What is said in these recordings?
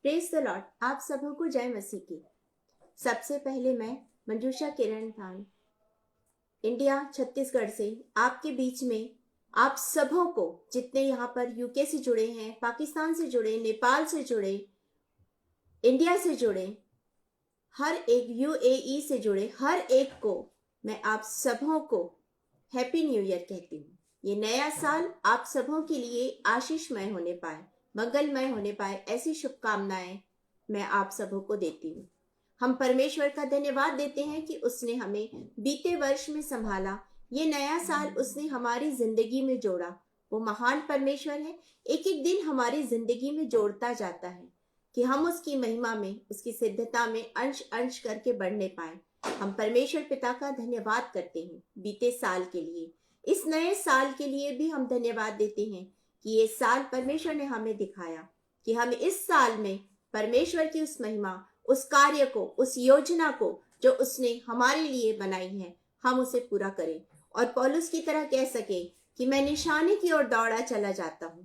Praise the Lord. आप सबों को जय मसीह की। सबसे पहले मैं मंजूषा किरण भान इंडिया छत्तीसगढ़ से आपके बीच में आप सबों को, जितने यहाँ पर यूके से जुड़े हैं, पाकिस्तान से जुड़े, नेपाल से जुड़े, इंडिया से जुड़े, हर एक यूएई से जुड़े हर एक को मैं आप सबों को हैप्पी न्यू ईयर कहती हूँ। ये नया साल आप सबों के लिए आशीषमय होने पाए, मंगलमय होने पाए, ऐसी शुभकामनाएं मैं आप सबों को देती हूँ। हम परमेश्वर का धन्यवाद देते हैं कि उसने हमें बीते वर्ष में संभाला। ये नया साल उसने हमारी जिंदगी में जोड़ा। वो महान परमेश्वर है, एक एक दिन हमारी जिंदगी में जोड़ता जाता है कि हम उसकी महिमा में, उसकी सिद्धता में अंश अंश करके बढ़ने पाए। हम परमेश्वर पिता का धन्यवाद करते हैं बीते साल के लिए। इस नए साल के लिए भी हम धन्यवाद देते हैं कि ये साल परमेश्वर ने हमें दिखाया कि हम इस साल में परमेश्वर की उस महिमा, उस कार्य को, उस योजना को जो उसने हमारे लिए बनाई है, हम उसे पूरा करें और पौलुस की तरह कह सके कि मैं निशाने की ओर दौड़ा चला जाता हूं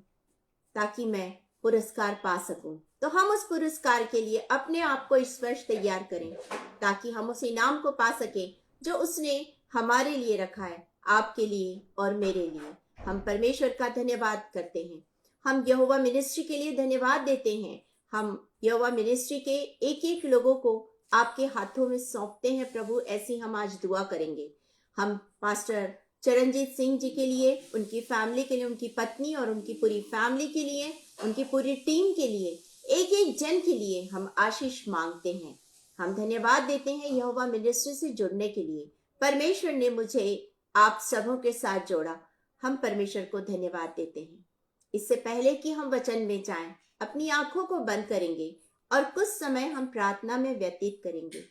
ताकि मैं पुरस्कार पा सकूं। तो हम उस पुरस्कार के लिए अपने आप को इस वर्ष तैयार करें ताकि हम उस इनाम को पा सके जो उसने हमारे लिए रखा है, आपके लिए और मेरे लिए। हम परमेश्वर का धन्यवाद करते हैं। हम यहोवा मिनिस्ट्री के लिए धन्यवाद देते हैं। हम यहोवा मिनिस्ट्री के एक एक लोगों को आपके हाथों में सौंपते हैं प्रभु। ऐसी हम आज दुआ करेंगे। हम पास्टर चरणजीत सिंह जी के लिए, उनकी फैमिली के लिए, उनकी पत्नी और उनकी पूरी फैमिली के लिए, उनकी पूरी टीम के लिए, एक एक जन के लिए हम आशीष मांगते हैं। हम धन्यवाद देते हैं यहोवा मिनिस्ट्री से जुड़ने के लिए। परमेश्वर ने मुझे आप सबों के साथ जोड़ा। हम परमेश्वर को धन्यवाद देते हैं। इससे पहले कि हम वचन में जाएं, अपनी आंखों को बंद करेंगे और कुछ समय हम प्रार्थना में व्यतीत करेंगे।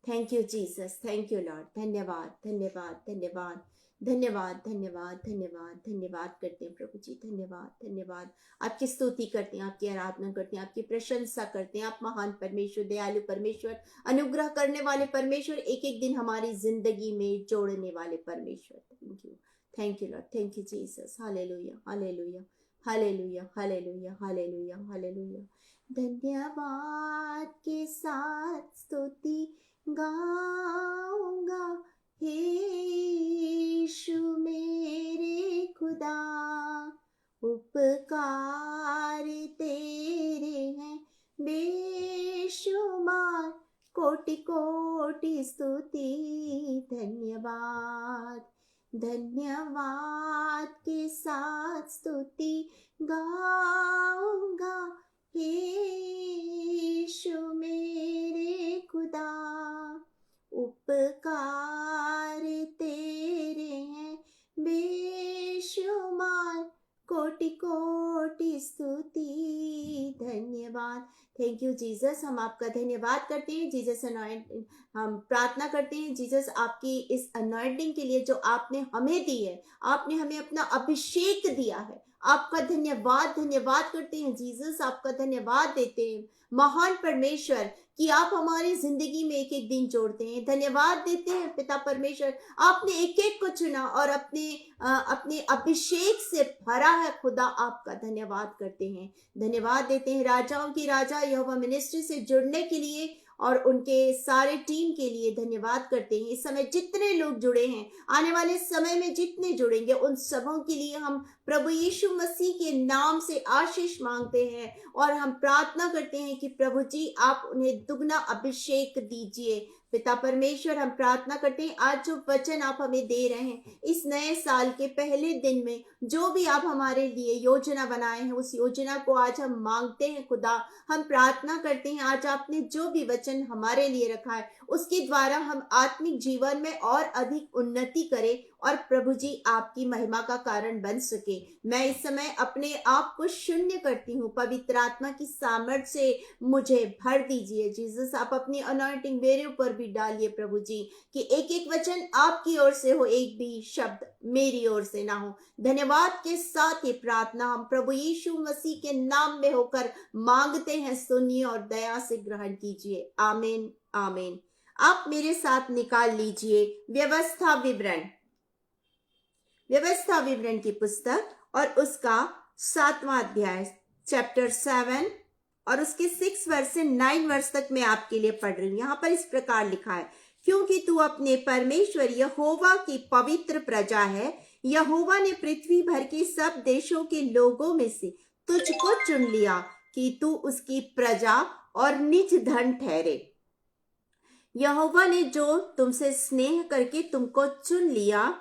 Thank you Jesus, thank you Lord. धन्यवाद धन्यवाद धन्यवाद धन्यवाद धन्यवाद धन्यवाद धन्यवाद करते हैं प्रभु जी। धन्यवाद धन्यवाद। आपकी स्तुति करते हैं, आपकी आराधना करते हैं, आपकी प्रशंसा करते हैं। आप महान परमेश्वर, दयालु परमेश्वर, अनुग्रह करने वाले परमेश्वर, एक एक दिन हमारी जिंदगी में जोड़ने वाले परमेश्वर। Thank you Lord, thank you Jesus. Hallelujah hallelujah hallelujah hallelujah hallelujah hallelujah. धन्यवाद के साथ स्तुति गाऊंगा हे यीशु मेरे खुदा। उपकार तेरे हैं बेशुमार, कोटि कोटि स्तुति। धन्यवाद धन्यवाद के साथ स्तुति गाऊंगा हे यीशु मेरे खुदा। उपकार तेरे हैं बेशुमार, कोटि कोटि स्तुति। धन्यवाद। Thank you Jesus. हम आपका धन्यवाद करते हैं जीसस। हम प्रार्थना करते हैं जीसस आपकी इस अनॉइंटिंग के लिए जो आपने हमें दी है। आपने हमें अपना अभिषेक दिया है। आपका धन्यवाद धन्यवाद करते हैं जीसस। आपका धन्यवाद देते हैं महान परमेश्वर कि आप हमारी जिंदगी में एक एक दिन जोड़ते हैं। धन्यवाद देते हैं पिता परमेश्वर, आपने एक एक को चुना और अपने अभिषेक से भरा है खुदा। आपका धन्यवाद करते हैं, धन्यवाद देते हैं राजाओं की राजा यहोवा मिनिस्ट्री से जुड़ने के लिए और उनके सारे टीम के लिए धन्यवाद करते हैं। इस समय जितने लोग जुड़े हैं, आने वाले समय में जितने जुड़ेंगे, उन सबों के लिए हम प्रभु यीशु मसीह के नाम से आशीष मांगते हैं और हम प्रार्थना करते हैं कि प्रभु जी आप उन्हें दुगना अभिषेक दीजिए। पिता परमेश्वर, हम प्रार्थना करते हैं आज जो वचन आप हमें दे रहे हैं, इस नए साल के पहले दिन में जो भी आप हमारे लिए योजना बनाए हैं, उस योजना को आज हम मांगते हैं खुदा। हम प्रार्थना करते हैं आज आपने जो भी वचन हमारे लिए रखा है उसके द्वारा हम आत्मिक जीवन में और अधिक उन्नति करें और प्रभु जी आपकी महिमा का कारण बन सके। मैं इस समय अपने आप को शून्य करती हूँ, पवित्र आत्मा की सामर्थ से मुझे भर दीजिए जीसस। आप अपनी अनॉइंटिंग मेरे ऊपर भी डालिए प्रभु जी कि एक एक वचन आपकी ओर से हो, एक भी शब्द मेरी ओर से ना हो। धन्यवाद के साथ ये प्रार्थना हम प्रभु यीशु मसीह के नाम में होकर मांगते हैं, सुनिए और दया से ग्रहण कीजिए। आमीन आमीन। आप मेरे साथ निकाल लीजिए व्यवस्था विवरण की पुस्तक और उसका 7वां अध्याय चैप्टर 7 और उसके 6 वर्ष से 9 वर्ष तक मैं आपके लिए पढ़ रही हूँ। यहाँ पर इस प्रकार लिखा है, क्योंकि तू अपने परमेश्वर यहोवा की पवित्र प्रजा है, यहोवा ने पृथ्वी भर के सब देशों के लोगों में से तुझको चुन लिया कि तू उसकी प्रजा और निज धन ठहरे। यहोवा ने जो तुमसे स्नेह करके तुमको चुन लिया,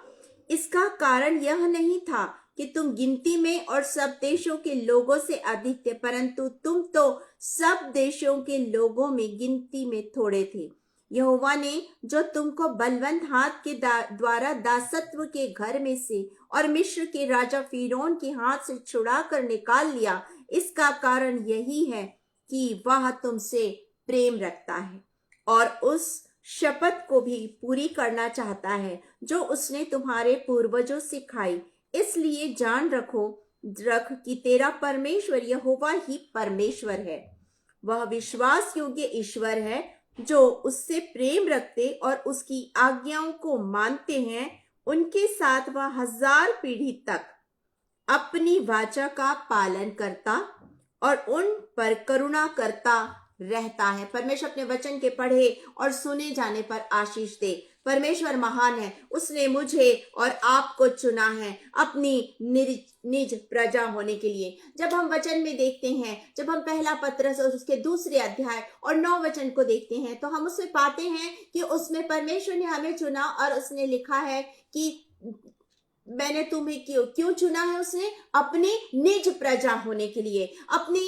इसका कारण यह नहीं था कि तुम गिनती में और सब देशों के लोगों से अधिक थे, परंतु तुम तो सब देशों के लोगों में गिनती में थोड़े थे। यहोवा ने जो तुमको बलवंत हाथ के द्वारा दासत्व के घर में से और मिस्र के राजा फिरौन के हाथ से छुड़ा कर निकाल लिया, इसका कारण यही है कि वह तुमसे प्रेम रखता है और उस शपथ को भी पूरी करना चाहता है जो उसने तुम्हारे पूर्वजों से खाई। इसलिए जान रख कि तेरा परमेश्वर यहोवा ही परमेश्वर है। वह विश्वास योग्य ईश्वर है, जो उससे प्रेम रखते और उसकी आज्ञाओं को मानते हैं, उनके साथ वह 1000 पीढ़ी तक अपनी वाचा का पालन करता और उन पर करुणा करता रहता है। परमेश्वर अपने वचन के पढ़े और सुने जाने पर आशीष दे। परमेश्वर महान है, उसने मुझे और आपको चुना है अपनी निज प्रजा होने के लिए। जब हम वचन में देखते हैं, जब हम पहला पत्रस और उसके दूसरे अध्याय और 9 वचन को देखते हैं, तो हम उसमें पाते हैं कि उसमें परमेश्वर ने हमें चुना और उसने लिखा है कि मैंने तुम्हें क्यों चुना है। उसने अपनी निज प्रजा होने के लिए, अपनी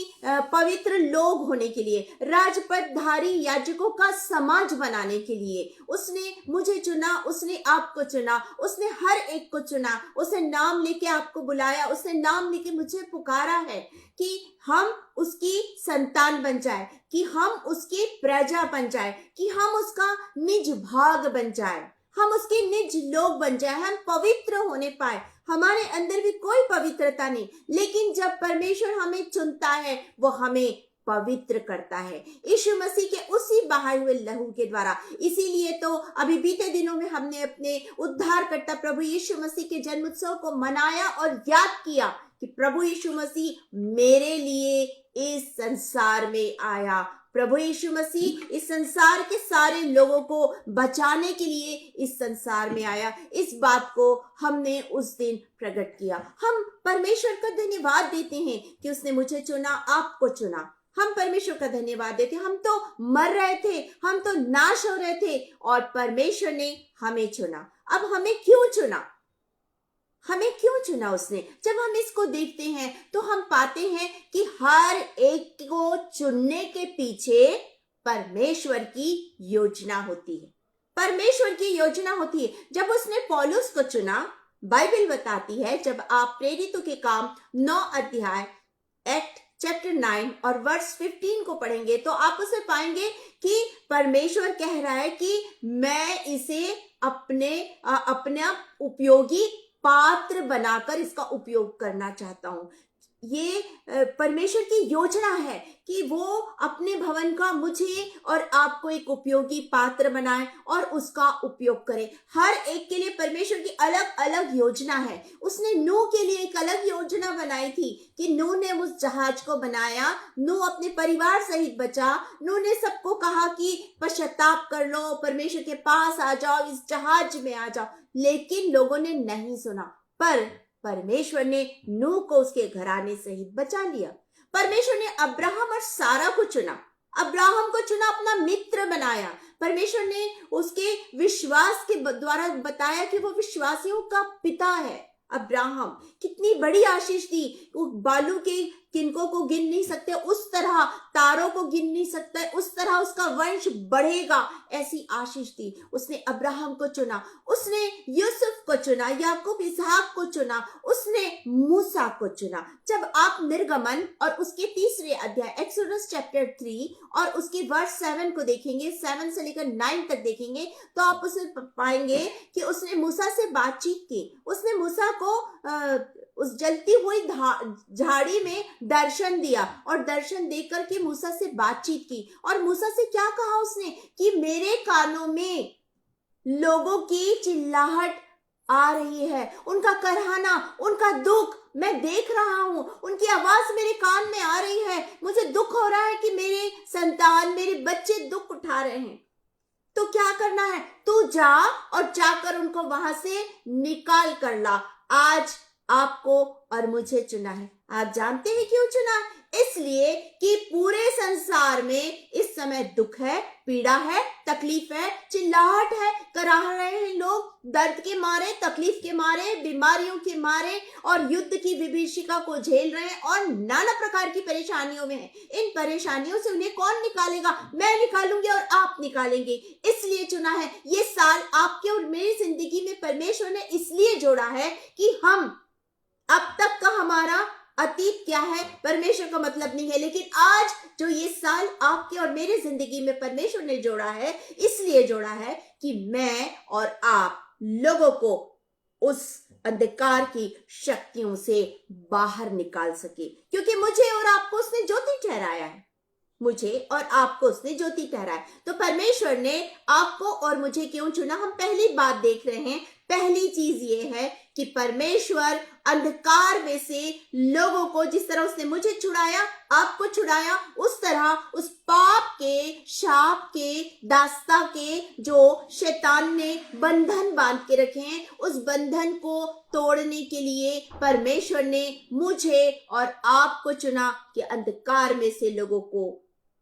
पवित्र लोग होने के लिए, राजपदधारी याजकों का समाज बनाने के लिए उसने मुझे चुना, उसने आपको चुना, उसने हर एक को चुना, उसने नाम लेके आपको बुलाया, उसने नाम लेके मुझे पुकारा है कि हम उसकी संतान बन जाए, कि हम उसकी प्रजा बन जाए, कि हम उसका निज भाग बन जाए, हम उसके निज लोग बन जाए, हम पवित्र होने पाए। हमारे अंदर भी कोई पवित्रता नहीं, लेकिन जब परमेश्वर हमें चुनता है वो हमें पवित्र करता है यीशु मसीह के उसी बहाए हुए लहू के द्वारा। इसीलिए तो अभी बीते दिनों में हमने अपने उद्धारकर्ता प्रभु यीशु मसीह के जन्म उत्सव को मनाया और याद किया कि प्रभु यीशु मसीह मेरे लिए इस संसार में आया। प्रभु यीशु मसीह इस संसार के सारे लोगों को बचाने के लिए इस संसार में आया। इस बात को हमने उस दिन प्रकट किया। हम परमेश्वर का धन्यवाद देते हैं कि उसने मुझे चुना, आपको चुना। हम परमेश्वर का धन्यवाद देते। हम तो मर रहे थे, हम तो नाश हो रहे थे और परमेश्वर ने हमें चुना। अब हमें क्यों चुना? हमें क्यों चुना उसने? जब हम इसको देखते हैं तो हम पाते हैं कि हर एक को चुनने के पीछे परमेश्वर की योजना होती है। परमेश्वर की योजना होती है। जब उसने पौलुस को चुना, बाइबल बताती है, जब आप प्रेरितों के काम 9 अध्याय एक्ट चैप्टर 9 और वर्स 15 को पढ़ेंगे तो आप उसे पाएंगे कि परमेश्वर कह रहा है कि मैं इसे अपना उपयोगी पात्र बनाकर इसका उपयोग करना चाहता हूं। ये परमेश्वर की योजना है कि वो अपने भवन का मुझे और आपको एक उपयोगी पात्र बनाए और उसका उपयोग करे। हर एक के लिए परमेश्वर की अलग अलग योजना है। उसने नूह के लिए एक अलग योजना बनाई थी कि नूह ने उस जहाज को बनाया, नूह अपने परिवार सहित बचा। नूह ने सबको कहा कि पश्चाताप कर लो, परमेश्वर के पास आ जाओ, इस जहाज में आ जाओ, लेकिन लोगों ने नहीं सुना। पर परमेश्वर ने नूह को उसके घराने सहित बचा लिया। परमेश्वर ने अब्राहम और सारा को चुना, अब्राहम को चुना, अपना मित्र बनाया। परमेश्वर ने उसके विश्वास के द्वारा बताया कि वो विश्वासियों का पिता है। अब्राहम कितनी बड़ी आशीष दी। वो बालू के किनको को गिन नहीं सकते, उस तरह तारों को गिन नहीं सकते, उस तरह उसका वंश बढ़ेगा, ऐसी आशीष दी। उसने अब्राहम को चुना, उसने यूसुफ को चुना, याकूब इसहाक को चुना, उसने मूसा को चुना। जब आप निर्गमन और उसके 3रे अध्याय एक्सोडस चैप्टर 3 और उसके वर्स 7 को देखेंगे, 7 से लेकर 9 तक देखेंगे, तो आप उसे पाएंगे कि उसने मूसा से बातचीत की। उसने मूसा को उस जलती हुई झाड़ी में दर्शन दिया और दर्शन देकर के मूसा से बातचीत की। और मूसा से क्या कहा उसने कि मेरे कानों में लोगों की चिल्लाहट आ रही है, उनका करहाना, उनका दुख मैं देख रहा हूं, उनकी आवाज मेरे कान में आ रही है, मुझे उसे दुख हो रहा है कि मेरे संतान, मेरे बच्चे दुख उठा रहे हैं, तो क्या करना है? तू जा और जाकर उनको वहां से निकाल कर ला। आज आपको और मुझे चुना है। आप जानते हैं क्यों चुना है? इसलिए कि पूरे संसार में इस समय दुख है, पीड़ा है, तकलीफ है, चिल्लाहट है, कराह रहे हैं लोग, दर्द के मारे, तकलीफ के मारे, बीमारियों के मारे और युद्ध की विभीषिका को झेल रहे हैं और नाना प्रकार की परेशानियों में हैं। इन परेशानियों से उन्हें कौन निकालेगा? मैं निकालूंगी और आप निकालेंगे। इसलिए चुना है। ये साल आपके और मेरी जिंदगी में परमेश्वर ने इसलिए जोड़ा है कि हम, अब तक का हमारा अतीत क्या है परमेश्वर का मतलब नहीं है, लेकिन आज जो ये साल आपके और मेरे जिंदगी में परमेश्वर ने जोड़ा है, इसलिए जोड़ा है कि मैं और आप लोगों को उस अंधकार की शक्तियों से बाहर निकाल सके, क्योंकि मुझे और आपको उसने ज्योति ठहराया है। मुझे और आपको उसने ज्योति ठहराया। तो परमेश्वर ने आपको और मुझे क्यों चुना? हम पहली बात देख रहे हैं। पहली चीज ये है कि परमेश्वर अंधकार में से लोगों को, जिस तरह उसने मुझे छुड़ाया, आपको छुड़ाया, उस तरह उस पाप के, शाप के, दास्ता के जो शैतान ने बंधन बांध के रखे हैं, उस बंधन को तोड़ने के लिए परमेश्वर ने मुझे और आपको चुना कि अंधकार में से लोगों को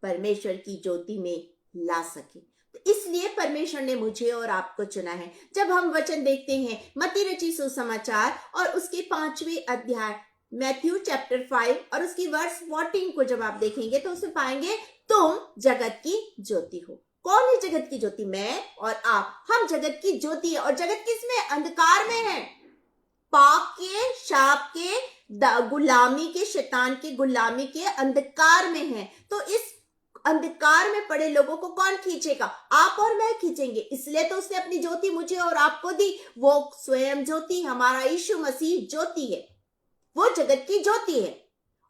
परमेश्वर की ज्योति में ला सके। तो इसलिए परमेश्वर ने मुझे और आपको चुना है। जब हम वचन देखते हैं मत्ती रचित सुसमाचार और उसके 5वें अध्याय मैथ्यू चैप्टर 5 और उसकी वर्स 14 को जब आप देखेंगे तो उसमें पाएंगे तुम जगत की ज्योति हो। कौन है जगत की ज्योति? मैं और आप। हम जगत की ज्योति है। और जगत किसमें? अंधकार में है। पाप के, शाप के, गुलामी के, शैतान के गुलामी के अंधकार में है। तो इस अंधकार में पड़े लोगों को कौन खींचेगा? आप और मैं खींचेंगे। इसलिए तो उसने अपनी ज्योति मुझे और आपको दी। वो स्वयं ज्योति, हमारा यीशु मसीह ज्योति है। वो जगत की ज्योति है।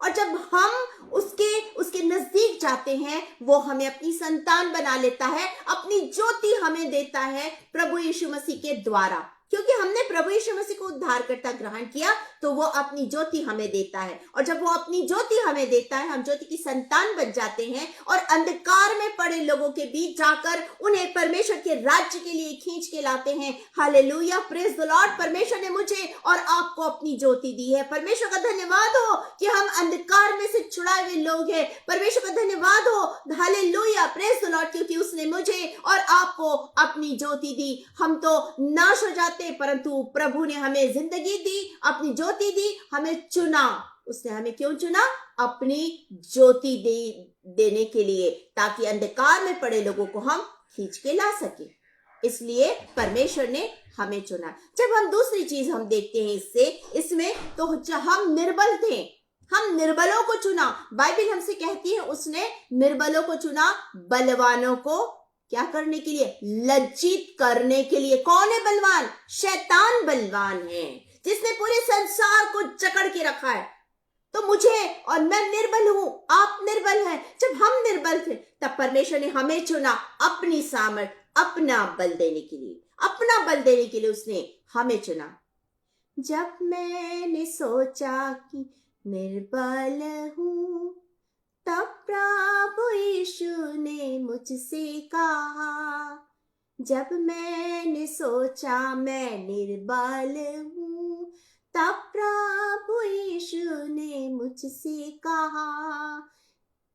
और जब हम उसके नजदीक जाते हैं, वो हमें अपनी संतान बना लेता है, अपनी ज्योति हमें देता है प्रभु यीशु मसीह के द्वारा। क्योंकि हमने प्रभु यीशु मसीह को उद्धारकर्ता ग्रहण किया, तो वो अपनी ज्योति हमें देता है। और जब वो अपनी ज्योति हमें देता है, हम ज्योति की संतान बन जाते हैं और अंधकार में पड़े लोगों के बीच जाकर उन्हें परमेश्वर के राज्य के लिए खींच के लाते हैं। Hallelujah, praise the Lord. परमेश्वर ने मुझे और आपको अपनी ज्योति दी है। परमेश्वर का धन्यवाद हो कि हम अंधकार में से छुड़ाए हुए लोग हैं। परमेश्वर का धन्यवाद हो, हालेलुया, प्रेज द लॉर्ड, क्योंकि उसने मुझे और आपको अपनी ज्योति दी। हम तो नाश हो जाते, परंतु प्रभु ने हमें जिंदगी दी, अपनी ज्योति दी, हमें चुना। उसने हमें क्यों चुना? अपनी ज्योति देने के लिए, ताकि अंधकार में पड़े लोगों को हम खींच के ला सके। इसलिए परमेश्वर ने हमें चुना। जब हम दूसरी चीज हम देखते हैं इसमें तो हम निर्बल थे, हम निर्बलों को चुना। बाइबल हमसे कहती है उसने निर्बलों को चुना, बलवानों को क्या करने के लिए? लज्जित करने के लिए। कौन है बलवान? शैतान बलवान है, जिसने पूरे संसार को जकड़ के रखा है। तो मुझे और मैं निर्बल हूं, आप निर्बल हैं। जब हम निर्बल थे तब परमेश्वर ने हमें चुना अपनी सामर्थ, अपना बल देने के लिए। अपना बल देने के लिए उसने हमें चुना। जब मैंने सोचा कि निर्बल हूं, तब प्रभु यीशु ने मुझसे कहा। जब मैंने सोचा मैं निर्बल हूँ, तब प्रभु यीशु ने मुझसे कहा।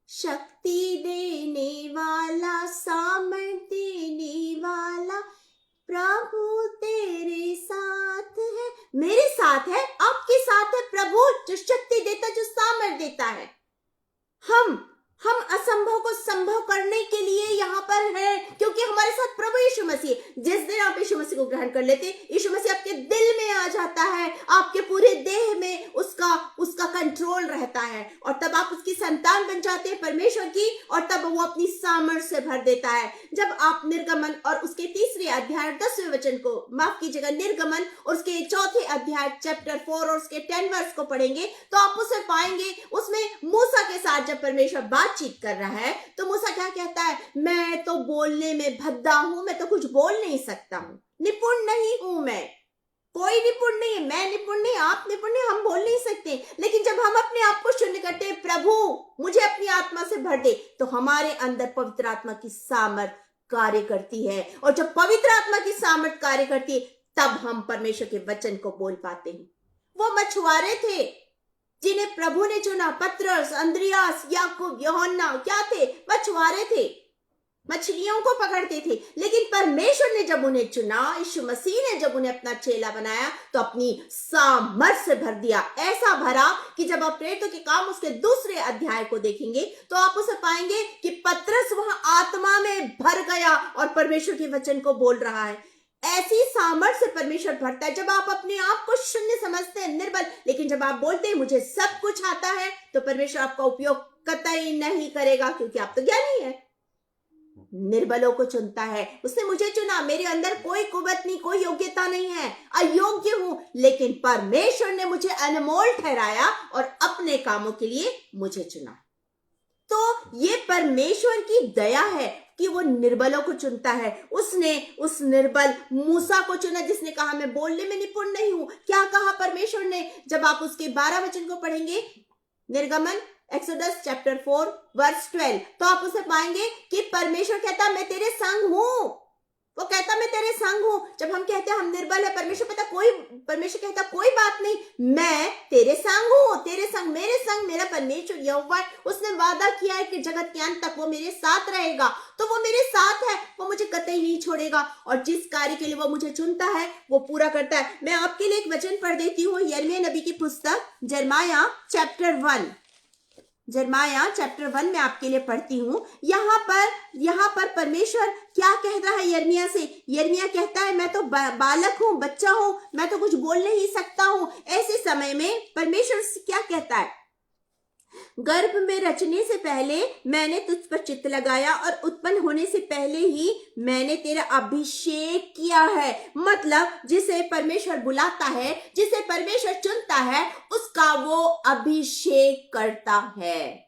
शक्ति देने वाला, सामर्थ देने वाला प्रभु तेरे साथ है। मेरे साथ है, आपके साथ है प्रभु, जो शक्ति देता, जो सामर्थ देता है। हम असंभव को संभव करने के लिए यहाँ पर है, क्योंकि हमारे साथ प्रभु यीशु मसीह। जिस दिन आप यीशु मसीह को ग्रहण कर लेते, यीशु मसीह आपके दिल में आ जाता है, आपके पूरे देह में उसका कंट्रोल रहता है, और तब आप उसकी संतान बन जाते हैं परमेश्वर की, और तब वो अपनी सामर्थ से भर देता है। जब आप निर्गमन और उसके 3 अध्याय 10वें वचन को, माफ कीजिएगा, निर्गमन और उसके 4 अध्याय चैप्टर 4 और उसके 10 वर्स को पढ़ेंगे, तो आप उसे पाएंगे। उसमें मूसा के साथ जब परमेश्वर बातचीत कर रहा है, तो मूसा क्या कहता है? मैं तो बोलने में भद्दा हूं, मैं तो कुछ बोल नहीं सकता हूं, निपुण नहीं हूं मैं। कोई निपुण नहीं है, मैं निपुण नहीं, आप निपुण नहीं, हम बोल नहीं सकते। लेकिन जब हम अपने आप को शून्य करते हैं, प्रभु मुझे अपनी आत्मा से भर दे, तो हमारे अंदर पवित्र आत्मा की सामर्थ कार्य करती है। और जब पवित्र आत्मा की सामर्थ कार्य करती है, तब हम परमेश्वर के वचन को बोल पाते हैं। वो मछुआरे थे जिन्हें प्रभु ने चुना, पतरस, अंद्रियास, याकूब, यूहन्ना, क्या थे? मछुआरे थे, मछलियों को पकड़ते थे। लेकिन परमेश्वर ने जब उन्हें चुना, यीशु मसीह ने जब उन्हें अपना चेला बनाया, तो अपनी सामर्थ से भर दिया। ऐसा भरा कि जब आप प्रेरितों के काम उसके दूसरे अध्याय को देखेंगे, तो आप उसे पाएंगे कि पतरस वहां आत्मा में भर गया और परमेश्वर के वचन को बोल रहा है। ऐसी सामर्थ से परमेश्वर भरता है। जब आप अपने आप को शून्य समझते हैं, निर्बल, लेकिन जब आप बोलते हैं मुझे सब कुछ आता है, तो परमेश्वर आपका उपयोग कतई नहीं करेगा, क्योंकि आप तो ज्ञानी है। निर्बलों को चुनता है। उसने मुझे चुना, मेरे अंदर कोई कुवत नहीं, कोई योग्यता नहीं है, अयोग्य हूं, लेकिन परमेश्वर ने मुझे अनमोल ठहराया और अपने कामों के लिए मुझे चुना। तो ये परमेश्वर की दया है कि वो निर्बलों को चुनता है। उसने उस निर्बल मूसा को चुना, जिसने कहा मैं बोलने में निपुण नहीं हूं। क्या कहा परमेश्वर ने? जब आप उसके 12 वचन को पढ़ेंगे, निर्गमन एक्सोडस चैप्टर 4 वर्स 12, तो आप उसे पाएंगे कि परमेश्वर कहता मैं तेरे संग हूं। वो कहता मैं तेरे संग हूं। जब हम कहते हैं हम निर्बल है, परमेश्वर कहता कोई बात नहीं, मैं तेरे संग हूं, तेरे संग, मेरे संग मेरा परमेश्वर यहोवा है। उसने वादा किया है कि जगत के अंत तक वो मेरे साथ रहेगा, तो वो मेरे साथ है, वो मुझे कतई नहीं छोड़ेगा। और जिस कार्य के लिए वो मुझे चुनता है वो पूरा करता है। मैं आपके लिए एक वचन पढ़ देती हूँ, यिर्मयाह नबी की पुस्तक यिर्मयाह चैप्टर 1 में आपके लिए पढ़ती हूं। यहाँ पर परमेश्वर क्या कह रहा है यिर्मयाह से? यिर्मयाह कहता है मैं तो बालक हूं, बच्चा हूं, मैं तो कुछ बोल नहीं सकता हूं। ऐसे समय में परमेश्वर से क्या कहता है? गर्भ में रचने से पहले मैंने तुझ पर चित्त लगाया और उत्पन्न होने से पहले ही मैंने तेरा अभिषेक किया है। मतलब जिसे परमेश्वर बुलाता है, जिसे परमेश्वर चुनता है, उसका वो अभिषेक करता है,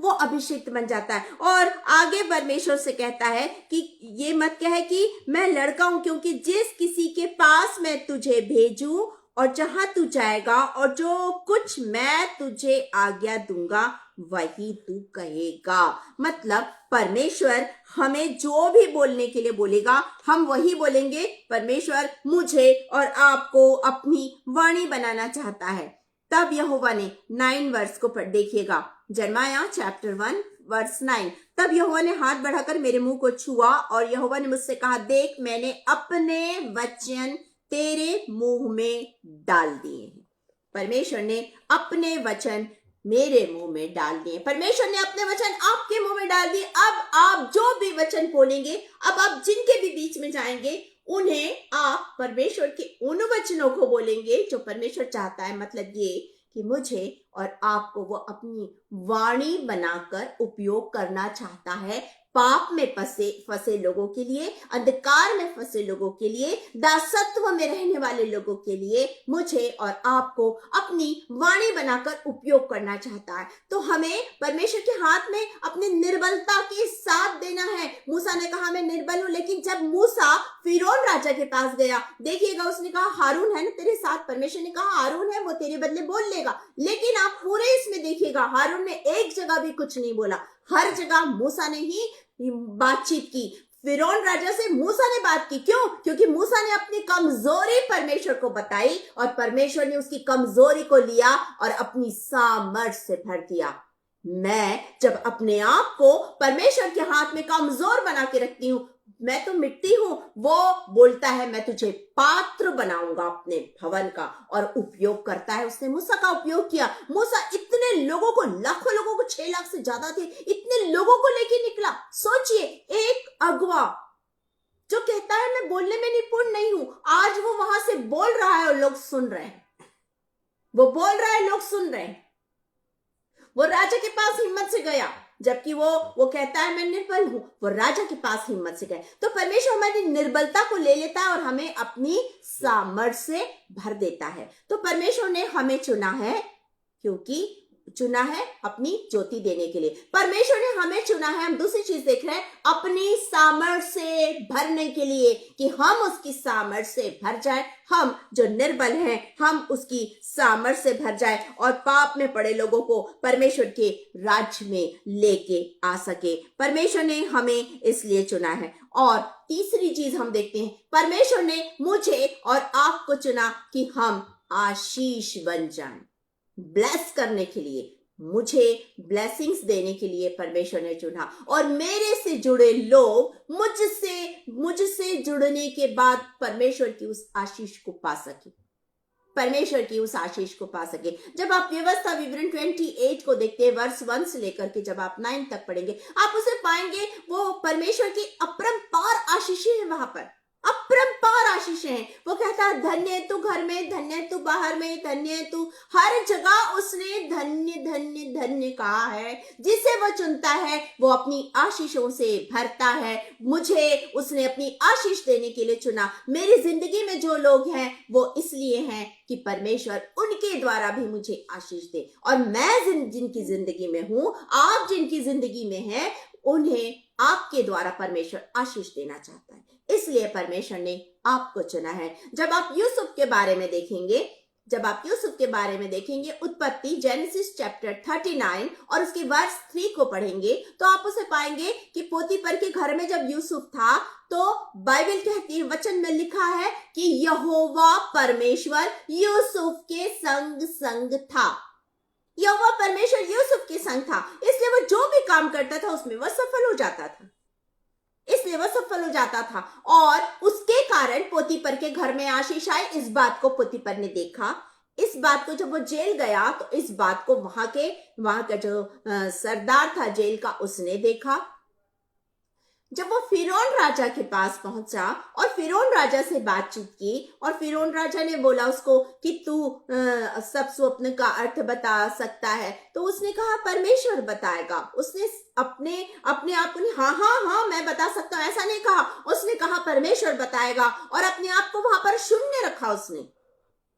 वो अभिषेक बन जाता है। और आगे परमेश्वर से कहता है कि ये मत कहे कि मैं लड़का हूं, क्योंकि जिस किसी के पास मैं तुझे भेजूं और जहां तू जाएगा और जो कुछ मैं तुझे आज्ञा दूंगा वही तू कहेगा। मतलब परमेश्वर हमें जो भी बोलने के लिए बोलेगा हम वही बोलेंगे। परमेश्वर मुझे और आपको अपनी वाणी बनाना चाहता है। तब यहोवा ने 9 वर्स को देखिएगा, यिर्मयाह चैप्टर 1 वर्स 9। तब यहोवा ने हाथ बढ़ाकर मेरे मुंह को छुआ और यहोवा ने मुझसे कहा, देख मैंने अपने वचन तेरे मुंह में डाल दिए हैं। परमेश्वर ने अपने वचन मेरे मुंह में डाल दिए। परमेश्वर ने अपने वचन आपके मुंह में डाल दिए। अब आप जो भी वचन बोलेंगे, अब आप जिनके भी बीच में जाएंगे, उन्हें आप परमेश्वर के उन वचनों को बोलेंगे जो परमेश्वर चाहता है। मतलब ये कि मुझे और आपको वो अपनी वाणी बनाकर उपयोग करना चाहता है। पाप में फंसे लोगों के लिए, अंधकार में फंसे लोगों के लिए, दासत्व में रहने वाले लोगों के लिए मुझे और आपको अपनी वाणी बनाकर उपयोग करना चाहता है। तो हमें परमेश्वर के हाथ में अपनी निर्बलता के साथ देना है। मूसा ने कहा मैं निर्बल हूं, लेकिन जब मूसा फिरौन राजा के पास गया, देखिएगा उसने कहा हारून है ना तेरे साथ। परमेश्वर ने कहा हारून है, वो तेरे बदले बोल लेगा। लेकिन आप पूरे इसमें देखिएगा हारून ने एक जगह भी कुछ नहीं बोला। हर जगह मूसा ने ही बातचीत की। फिरौन राजा से मूसा ने बात की। क्यों? क्योंकि मूसा ने अपनी कमजोरी परमेश्वर को बताई और परमेश्वर ने उसकी कमजोरी को लिया और अपनी सामर्थ से भर दिया। मैं जब अपने आप को परमेश्वर के हाथ में कमजोर बना के रखती हूं, मैं तो मिट्टी हूं, वो बोलता है मैं तुझे पात्र बनाऊंगा अपने भवन का, और उपयोग करता है। उसने मूसा का उपयोग किया। मूसा इतने लोगों को, लाखों लोगों को, 6 लाख से ज्यादा थे, इतने लोगों को लेके निकला। सोचिए, एक अगवा जो कहता है मैं बोलने में निपुण नहीं हूं, आज वो वहां से बोल रहा है और लोग सुन रहे हैं। वो बोल रहा है, लोग सुन रहे हैं। वो राजा के पास हिम्मत से गया, जबकि वो कहता है मैं निर्बल हूं। वो राजा के पास हिम्मत से गया। तो परमेश्वर हमारी निर्बलता को ले लेता है और हमें अपनी सामर्थ से भर देता है। तो परमेश्वर ने हमें चुना है क्योंकि चुना है अपनी ज्योति देने के लिए। परमेश्वर ने हमें चुना है, हम दूसरी चीज देख रहे हैं, अपनी सामर्थ से भरने के लिए, कि हम उसकी सामर्थ से भर जाए। हम जो निर्बल हैं हम उसकी सामर्थ से भर जाए और पाप में पड़े लोगों को परमेश्वर के राज्य में लेके आ सके। परमेश्वर ने हमें इसलिए चुना है। और तीसरी चीज हम देखते हैं, परमेश्वर ने मुझे और आपको चुना कि हम आशीष बन जाएं। ब्लेस करने के लिए, मुझे ब्लेसिंग्स देने के लिए परमेश्वर ने चुना। और मेरे से जुड़े लोग मुझसे जुड़ने के बाद परमेश्वर की उस आशीष को पा सके, परमेश्वर की उस आशीष को पा सके। जब आप व्यवस्था विवरण 28 को देखते हैं, वर्ष 1 से लेकर के जब आप 9 तक पढ़ेंगे, आप उसे पाएंगे वो परमेश्वर की अपरंपार आशीषें हैं, वहां पर अपरंपार आशीषें हैं। वो कहता है धन्य है तू घर में, धन्य है तू बाहर में, धन्य है तू हर जगह। उसने धन्य धन्य धन्य कहा है। जिसे वो चुनता है वो अपनी आशीषों से भरता है। मुझे उसने अपनी आशीष देने के लिए चुना। मेरी जिंदगी में जो लोग हैं वो इसलिए हैं कि परमेश्वर उनके द्वारा भी मुझे आशीष दे। और मैं जिनकी जिंदगी में हूं, आप जिनकी जिंदगी में हैं, उन्हें आपके द्वारा परमेश्वर आशीष देना चाहता है। इसलिए परमेश्वर ने आपको चुना है। जब आप यूसुफ के बारे में देखेंगे, उत्पत्ति जेनेसिस चैप्टर 39 और उसके वर्स 3 को पढ़ेंगे, तो आप उसे पाएंगे कि पोतीफर के घर में जब यूसुफ था, तो बाइबल कहती है, वचन में लिखा है कि यहोवा परमेश्वर यूसुफ के संग था। यहोवा परमेश्वर यूसुफ के संग था, इसलिए वो जो भी काम करता था उसमें वह सफल हो जाता था। और उसके कारण पोतीफर के घर में आशीष आई। इस बात को पोतीफर ने देखा। इस बात को जब वो जेल गया तो इस बात को वहां का जो सरदार था जेल का, उसने देखा। जब वो फिरौन राजा के पास पहुंचा और फिरौन राजा से बातचीत की, और फिरौन राजा ने बोला उसको कि तू सब स्वप्न का अर्थ बता सकता है, तो उसने कहा परमेश्वर बताएगा। उसने अपने आप को हाँ मैं बता सकता हूं ऐसा नहीं कहा, उसने कहा परमेश्वर बताएगा। और अपने आप को वहां पर शून्य रखा उसने।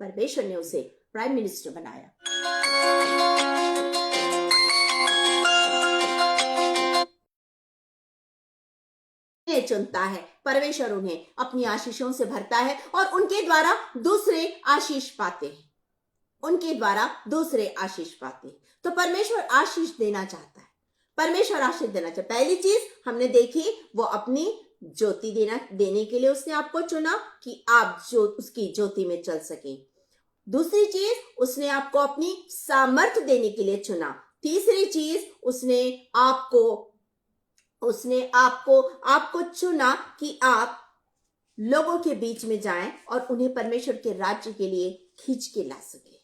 परमेश्वर ने उसे प्राइम मिनिस्टर बनाया। चुनता है, परमेश्वर उन्हें अपनी आशीषों से भरता है और उनके द्वारा दूसरे आशीष पाते हैं। तो परमेश्वर आशीष देना चाहता है। पहली चीज हमने देखी, वो अपनी ज्योति देने के लिए उसने आपको चुना कि आप जो उसकी ज्योति में चल सके। दूसरी चीज, उसने आपको अपनी सामर्थ देने के लिए चुना। तीसरी चीज, उसने आपको चुना कि आप लोगों के बीच में जाएं और उन्हें परमेश्वर के राज्य के लिए खींच के ला सके।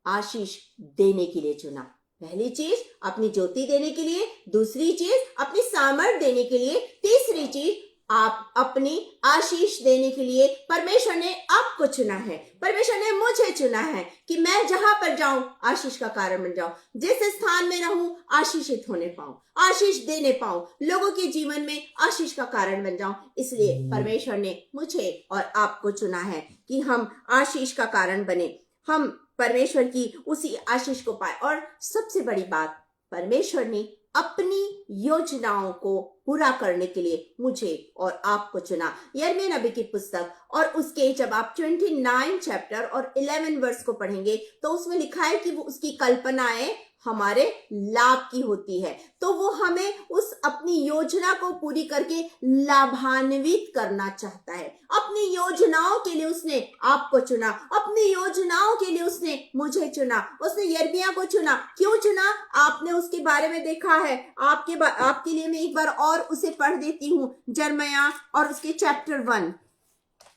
आशीष देने के लिए चुना। पहली चीज अपनी ज्योति देने के लिए, दूसरी चीज अपनी सामर्थ देने के लिए, तीसरी चीज आप अपनी आशीष देने के लिए परमेश्वर ने आपको चुना है। परमेश्वर ने मुझे चुना है कि मैं जहां पर जाऊं आशीष का कारण बन जाऊं। जिस स्थान में रहूं आशीषित होने पाऊं, आशीष देने पाऊं, लोगों के जीवन में आशीष का कारण बन जाऊं। इसलिए परमेश्वर ने मुझे और आपको चुना है कि हम आशीष का कारण बने, हम परमेश्वर की उसी आशीष को पाए। और सबसे बड़ी बात, परमेश्वर ने अपनी योजनाओं को पूरा करने के लिए मुझे और आपको चुना। यिर्मयाह नबी की पुस्तक और उसके जब आप 29 चैप्टर और 11 वर्स को पढ़ेंगे तो उसमें लिखा है कि वो उसकी कल्पनाएं हमारे लाभ की होती है। तो वो हमें उस अपनी योजना को पूरी करके लाभान्वित करना चाहता है। अपनी योजनाओं के लिए उसने आपको चुना, अपनी योजनाओं के लिए उसने मुझे चुना। उसने यिर्मयाह को चुना। क्यों चुना? आपने उसके बारे में देखा है। आपके लिए मैं एक बार और उसे पढ़ देती हूँ। यिर्मयाह और उसके चैप्टर 1,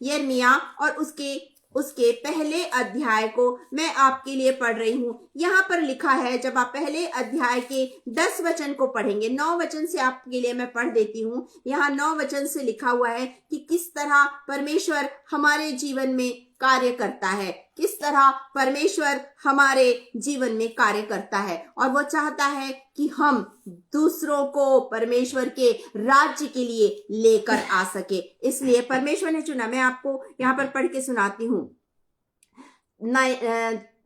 यिर्मयाह और उसके पहले अध्याय को मैं आपके लिए पढ़ रही हूं। यहां पर लिखा है, जब आप पहले अध्याय के 10 वचन को पढ़ेंगे, 9 वचन से आपके लिए मैं पढ़ देती हूं। यहां 9 वचन से लिखा हुआ है कि किस तरह परमेश्वर हमारे जीवन में कार्य करता है, किस तरह परमेश्वर हमारे जीवन में कार्य करता है। और वो चाहता है कि हम दूसरों को परमेश्वर के राज्य के लिए लेकर आ सके। इसलिए परमेश्वर ने चुना। मैं आपको यहाँ पर पढ़ के सुनाती हूँ।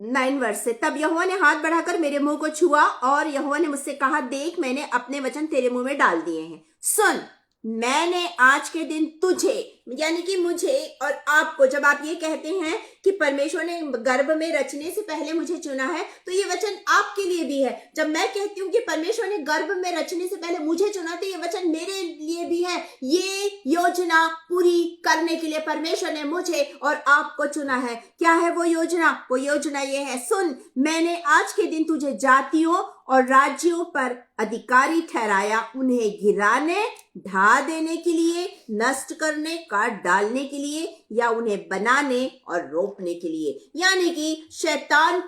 9 वर्ष से। तब यहोवा ने हाथ बढ़ाकर मेरे मुंह को छुआ और यहोवा ने मुझसे कहा, देख मैंने अपने वचन तेरे मुंह में डाल दिए हैं। सुन, मैंने आज के दिन तुझे, यानी कि मुझे और आपको, जब आप ये कहते हैं कि परमेश्वर ने गर्भ में रचने से पहले मुझे चुना है, तो ये वचन आपके लिए भी है। जब मैं कहती हूँ कि परमेश्वर ने गर्भ में रचने से पहले मुझे चुना, तो ये वचन मेरे लिए भी है। ये योजना पूरी करने के लिए परमेश्वर ने मुझे और आपको चुना है। क्या है वो योजना? वो योजना ये है, सुन, मैंने आज के दिन तुझे जातियों और राज्यों पर अधिकारी ठहराया, उन्हें गिराने, ढा देने के लिए, नष्ट करने, काट डालने के लिए, या उन्हें बनाने और रोपने के लिए। यानी कि शैतान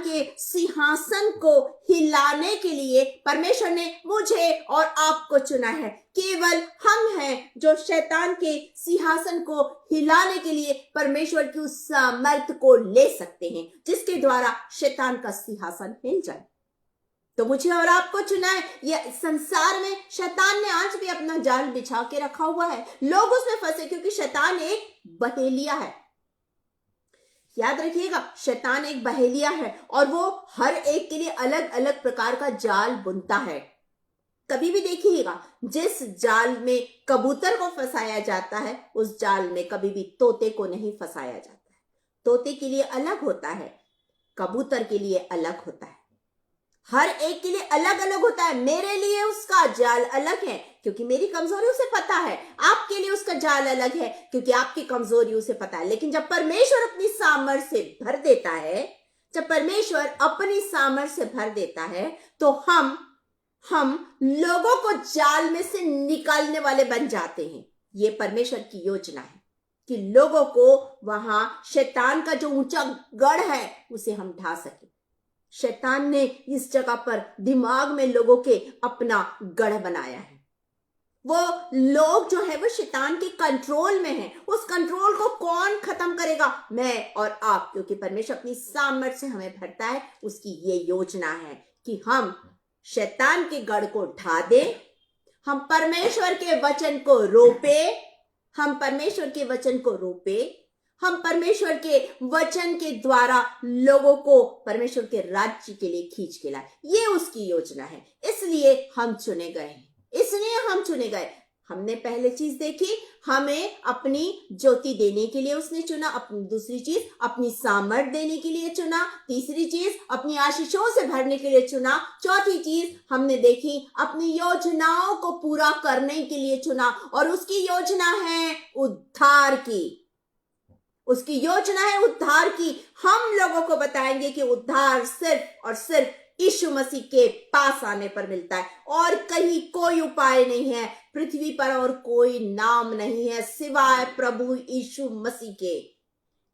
के सिंहासन को हिलाने के लिए परमेश्वर ने मुझे और आपको चुना है। केवल हम हैं जो शैतान के सिंहासन को हिलाने के लिए परमेश्वर की उस सामर्थ को ले सकते हैं, जिसके द्वारा शैतान का सिंहासन हिल जाए। तो मुझे और आपको चुना है। ये संसार में शैतान ने आज भी अपना जाल बिछा के रखा हुआ है, लोग उसमें फंसे, क्योंकि शैतान एक बहेलिया है। याद रखिएगा, शैतान एक बहेलिया है और वो हर एक के लिए अलग अलग प्रकार का जाल बुनता है। कभी भी देखिएगा, जिस जाल में कबूतर को फंसाया जाता है, उस जाल में कभी भी तोते को नहीं फंसाया जाता है। तोते के लिए अलग होता है, कबूतर के लिए अलग होता है, हर एक के लिए अलग अलग होता है। मेरे लिए उसका जाल अलग है, क्योंकि मेरी कमजोरी उसे पता है। आपके लिए उसका जाल अलग है, क्योंकि आपकी कमजोरी उसे पता है। लेकिन जब परमेश्वर अपनी सामर्थ्य से भर देता है, जब परमेश्वर अपनी सामर्थ्य से भर देता है, तो हम लोगों को जाल में से निकालने वाले बन जाते हैं। ये परमेश्वर की योजना है कि लोगों को वहां शैतान का जो ऊंचा गढ़ है उसे हम ढा सके। शैतान ने इस जगह पर दिमाग में लोगों के अपना गढ़ बनाया है। वो लोग जो है वो शैतान के कंट्रोल में हैं। उस कंट्रोल को कौन खत्म करेगा? मैं और आप, क्योंकि परमेश्वर अपनी सामर्थ्य से हमें भरता है। उसकी ये योजना है कि हम शैतान के गढ़ को ढा दें, हम परमेश्वर के वचन को रोपे, हम परमेश्वर के वचन को रोपे, हम परमेश्वर के वचन के द्वारा लोगों को परमेश्वर के राज्य के लिए खींच के लाए। ये उसकी योजना है। इसलिए हम चुने गए हैं, इसलिए हम चुने गए। हमने पहले चीज देखी, हमें अपनी ज्योति देने के लिए उसने चुना। अपनी दूसरी चीज, अपनी सामर्थ देने के लिए चुना। तीसरी चीज, अपनी आशीषों से भरने के लिए चुना। चौथी चीज हमने देखी, अपनी योजनाओं को पूरा करने के लिए चुना। और उसकी योजना है उद्धार की। उसकी योजना है उद्धार की। हम लोगों को बताएंगे कि उद्धार सिर्फ और सिर्फ यीशु मसीह के पास आने पर मिलता है, और कहीं कोई उपाय नहीं है। पृथ्वी पर और कोई नाम नहीं है सिवाय प्रभु यीशु मसीह के।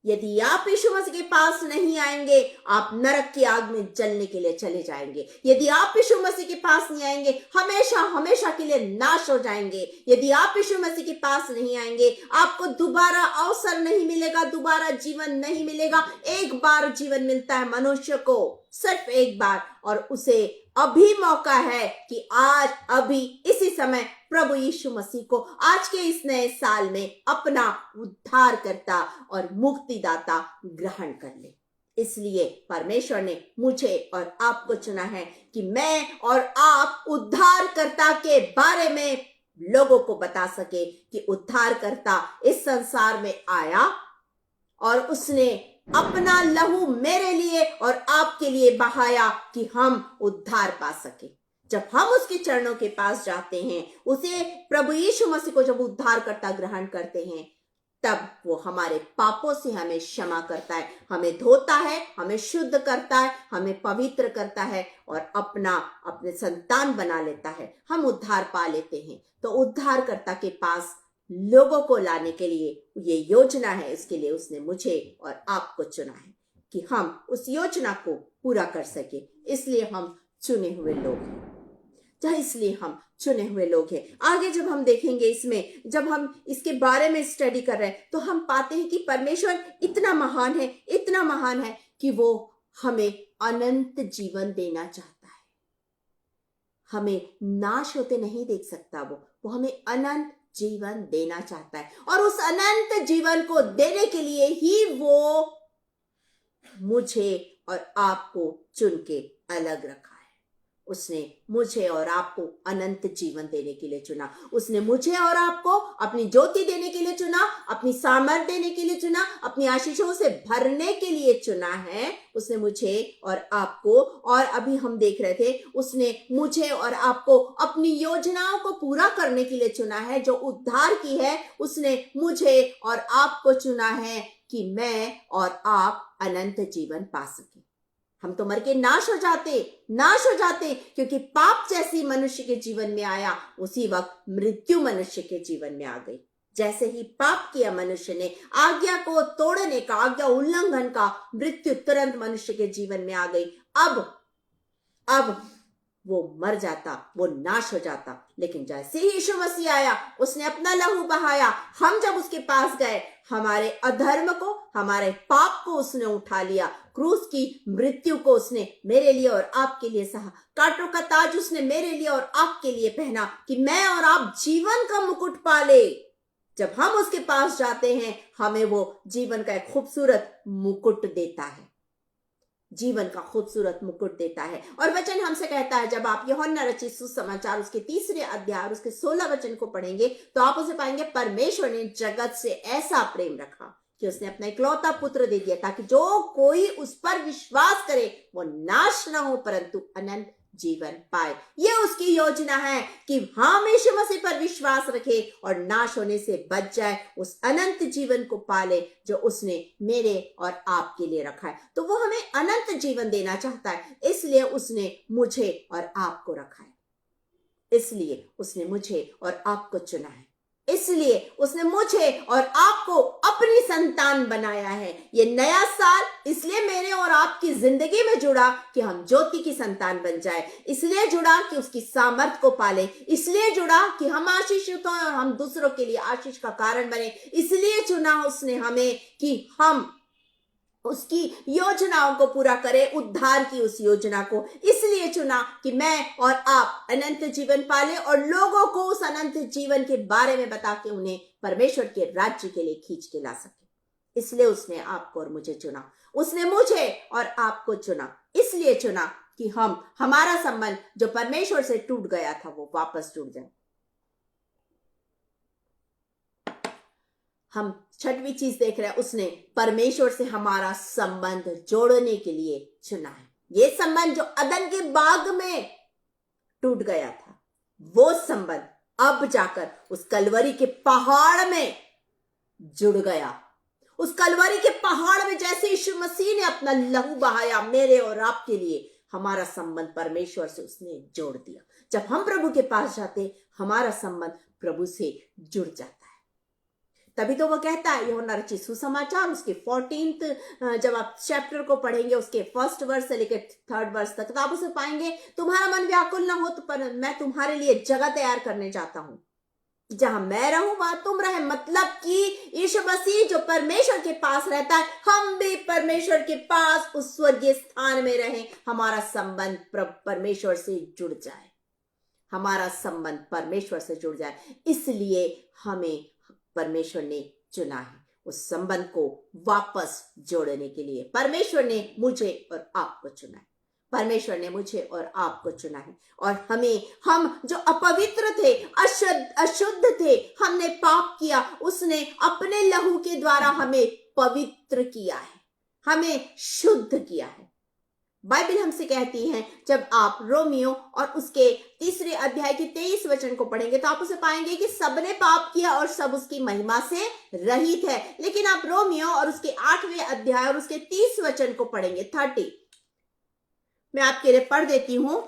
यदि आप यीशु मसीह के पास नहीं आएंगे, आप नरक की आग में जलने के लिए चले जाएंगे। यदि आप यीशु मसीह के पास नहीं आएंगे, हमेशा हमेशा के लिए नाश हो जाएंगे। यदि आप यीशु मसीह के पास नहीं आएंगे, आपको दोबारा अवसर नहीं मिलेगा, दोबारा जीवन नहीं मिलेगा। एक बार जीवन मिलता है मनुष्य को, सिर्फ एक बार, और उसे अभी मौका है कि आज अभी इसी समय प्रभु यीशु मसीह को आज के इस नए साल में अपना उद्धारकर्ता और मुक्तिदाता ग्रहण कर ले। इसलिए परमेश्वर ने मुझे और आपको चुना है कि मैं और आप उद्धारकर्ता के बारे में लोगों को बता सके कि उद्धारकर्ता इस संसार में आया और उसने अपना लहू मेरे लिए और आपके लिए बहाया कि हम उद्धार पा सके। जब हम उसके चरणों के पास जाते हैं, उसे प्रभु यीशु मसीह को जब उद्धारकर्ता ग्रहण करते हैं, तब वो हमारे पापों से हमें क्षमा करता है, हमें धोता है, हमें शुद्ध करता है, हमें पवित्र करता है और अपने संतान बना लेता है। हम उद्धार पा लेते हैं। तो उद्धारकर्ता के पास लोगों को लाने के लिए ये योजना है। इसके लिए उसने मुझे और आपको चुना है कि हम उस योजना को पूरा कर सके। इसलिए हम चुने हुए लोग हैं। इसलिए हम चुने हुए लोग हैं। आगे जब हम देखेंगे इसमें, जब हम इसके बारे में स्टडी कर रहे हैं, तो हम पाते हैं कि परमेश्वर इतना महान है, इतना महान है कि वो हमें अनंत जीवन देना चाहता है। हमें नाश होते नहीं देख सकता। वो हमें अनंत जीवन देना चाहता है, और उस अनंत जीवन को देने के लिए ही वो मुझे और आपको चुन के अलग रखा है। उसने मुझे और आपको अनंत जीवन देने के लिए चुना। उसने मुझे और आपको अपनी ज्योति देने के लिए चुना, अपनी सामर्थ देने के लिए चुना, अपनी आशीषों से भरने के लिए चुना है। उसने मुझे और आपको, और अभी हम देख रहे थे, उसने मुझे और आपको अपनी योजनाओं को पूरा करने के लिए चुना है, जो उद्धार की है। उसने मुझे और आपको चुना है कि मैं और आप अनंत जीवन पा सके। हम तो मर के नाश हो जाते, क्योंकि पाप जैसी मनुष्य के जीवन में आया, उसी वक्त मृत्यु मनुष्य के जीवन में आ गई। जैसे ही पाप किया मनुष्य ने, आज्ञा को तोड़ने का, आज्ञा उल्लंघन का, मृत्यु तुरंत मनुष्य के जीवन में आ गई। अब वो मर जाता, वो नाश हो जाता। लेकिन जैसे ही यीशु मसीह आया, उसने अपना लहू बहाया। हम जब उसके पास गए, हमारे अधर्म को, हमारे पाप को उसने उठा लिया। क्रूस की मृत्यु को उसने मेरे लिए और आपके लिए सहा। कांटों का ताज उसने मेरे लिए और आपके लिए पहना, कि मैं और आप जीवन का मुकुट पाले। जब हम उसके पास जाते हैं, हमें वो जीवन का एक खूबसूरत मुकुट देता है, जीवन का खूबसूरत मुकुट देता है। और वचन हमसे कहता है, जब आप यूहन्ना रचित सुसमाचार उसके 3 अध्याय और उसके 16 वचन को पढ़ेंगे, तो आप उसे पाएंगे, परमेश्वर ने जगत से ऐसा प्रेम रखा कि उसने अपना इकलौता पुत्र दे दिया, ताकि जो कोई उस पर विश्वास करे वो नाश ना हो, परंतु अनंत जीवन पाए। ये उसकी योजना है कि हम यीशु मसीह पर विश्वास रखे और नाश होने से बच जाए, उस अनंत जीवन को पाले जो उसने मेरे और आपके लिए रखा है। तो वो हमें अनंत जीवन देना चाहता है, इसलिए उसने मुझे और आपको रखा है, इसलिए उसने मुझे और आपको चुना है, इसलिए उसने मुझे और आपको अपनी संतान बनाया है। ये नया साल इसलिए मेरे और आपकी जिंदगी में जुड़ा कि हम ज्योति की संतान बन जाए, इसलिए जुड़ा कि उसकी सामर्थ को पाले, इसलिए जुड़ा कि हम आशीषित हों और हम दूसरों के लिए आशीष का कारण बने, इसलिए चुना उसने हमें कि हम उसकी योजनाओं को पूरा करें, उद्धार की उस योजना को। इसलिए चुना कि मैं और आप अनंत जीवन पाले और लोगों को उस अनंत जीवन के बारे में बता के उन्हें परमेश्वर के राज्य के लिए खींच के ला सके। इसलिए उसने आपको और मुझे चुना, उसने मुझे और आपको चुना, इसलिए चुना कि हम, हमारा संबंध जो परमेश्वर से टूट गया था, वो वापस जुड़ जाए। हम 6वीं चीज देख रहे हैं, उसने परमेश्वर से हमारा संबंध जोड़ने के लिए चुना है। ये संबंध जो अदन के बाग में टूट गया था, वो संबंध अब जाकर उस कलवरी के पहाड़ में जुड़ गया। उस कलवरी के पहाड़ में जैसे यीशु मसीह ने अपना लहू बहाया मेरे और आपके लिए, हमारा संबंध परमेश्वर से उसने जोड़ दिया। जब हम प्रभु के पास जाते, हमारा संबंध प्रभु से जुड़ जाता है। तभी तो वो कहता है, यूहन्ना रचित सुसमाचार उसके 14 जब आप चैप्टर को पढ़ेंगे, उसके 1 वर्ष से लेकर 3 वर्ष तक, तो आप उसे पाएंगे, तुम्हारा मन व्याकुल ना हो, तो पर मैं तुम्हारे लिए जगह तैयार करने जाता हूं, जहां मैं रहूं वहां तुम रहे। मतलब कि यीशु मसीह जो परमेश्वर के पास रहता है, हम भी परमेश्वर के पास उस स्वर्गीय स्थान में रहें, हमारा संबंध परमेश्वर से जुड़ जाए, हमारा संबंध परमेश्वर से जुड़ जाए। इसलिए हमें परमेश्वर ने चुना है उस संबंध को वापस जोड़ने के लिए। परमेश्वर ने मुझे और आपको चुना है, परमेश्वर ने मुझे और आपको चुना है। और हम जो अपवित्र थे, अशुद्ध थे, हमने पाप किया, उसने अपने लहू के द्वारा हमें पवित्र किया है, हमें शुद्ध किया है। बाइबल हमसे कहती है, जब आप रोमियो और उसके 3 अध्याय के 23 वचन को पढ़ेंगे, तो आप उसे पाएंगे कि सबने पाप किया और सब उसकी महिमा से रहित है। लेकिन आप रोमियो और उसके 8वें अध्याय और उसके 30 वचन को पढ़ेंगे, 30, मैं आपके लिए पढ़ देती हूं,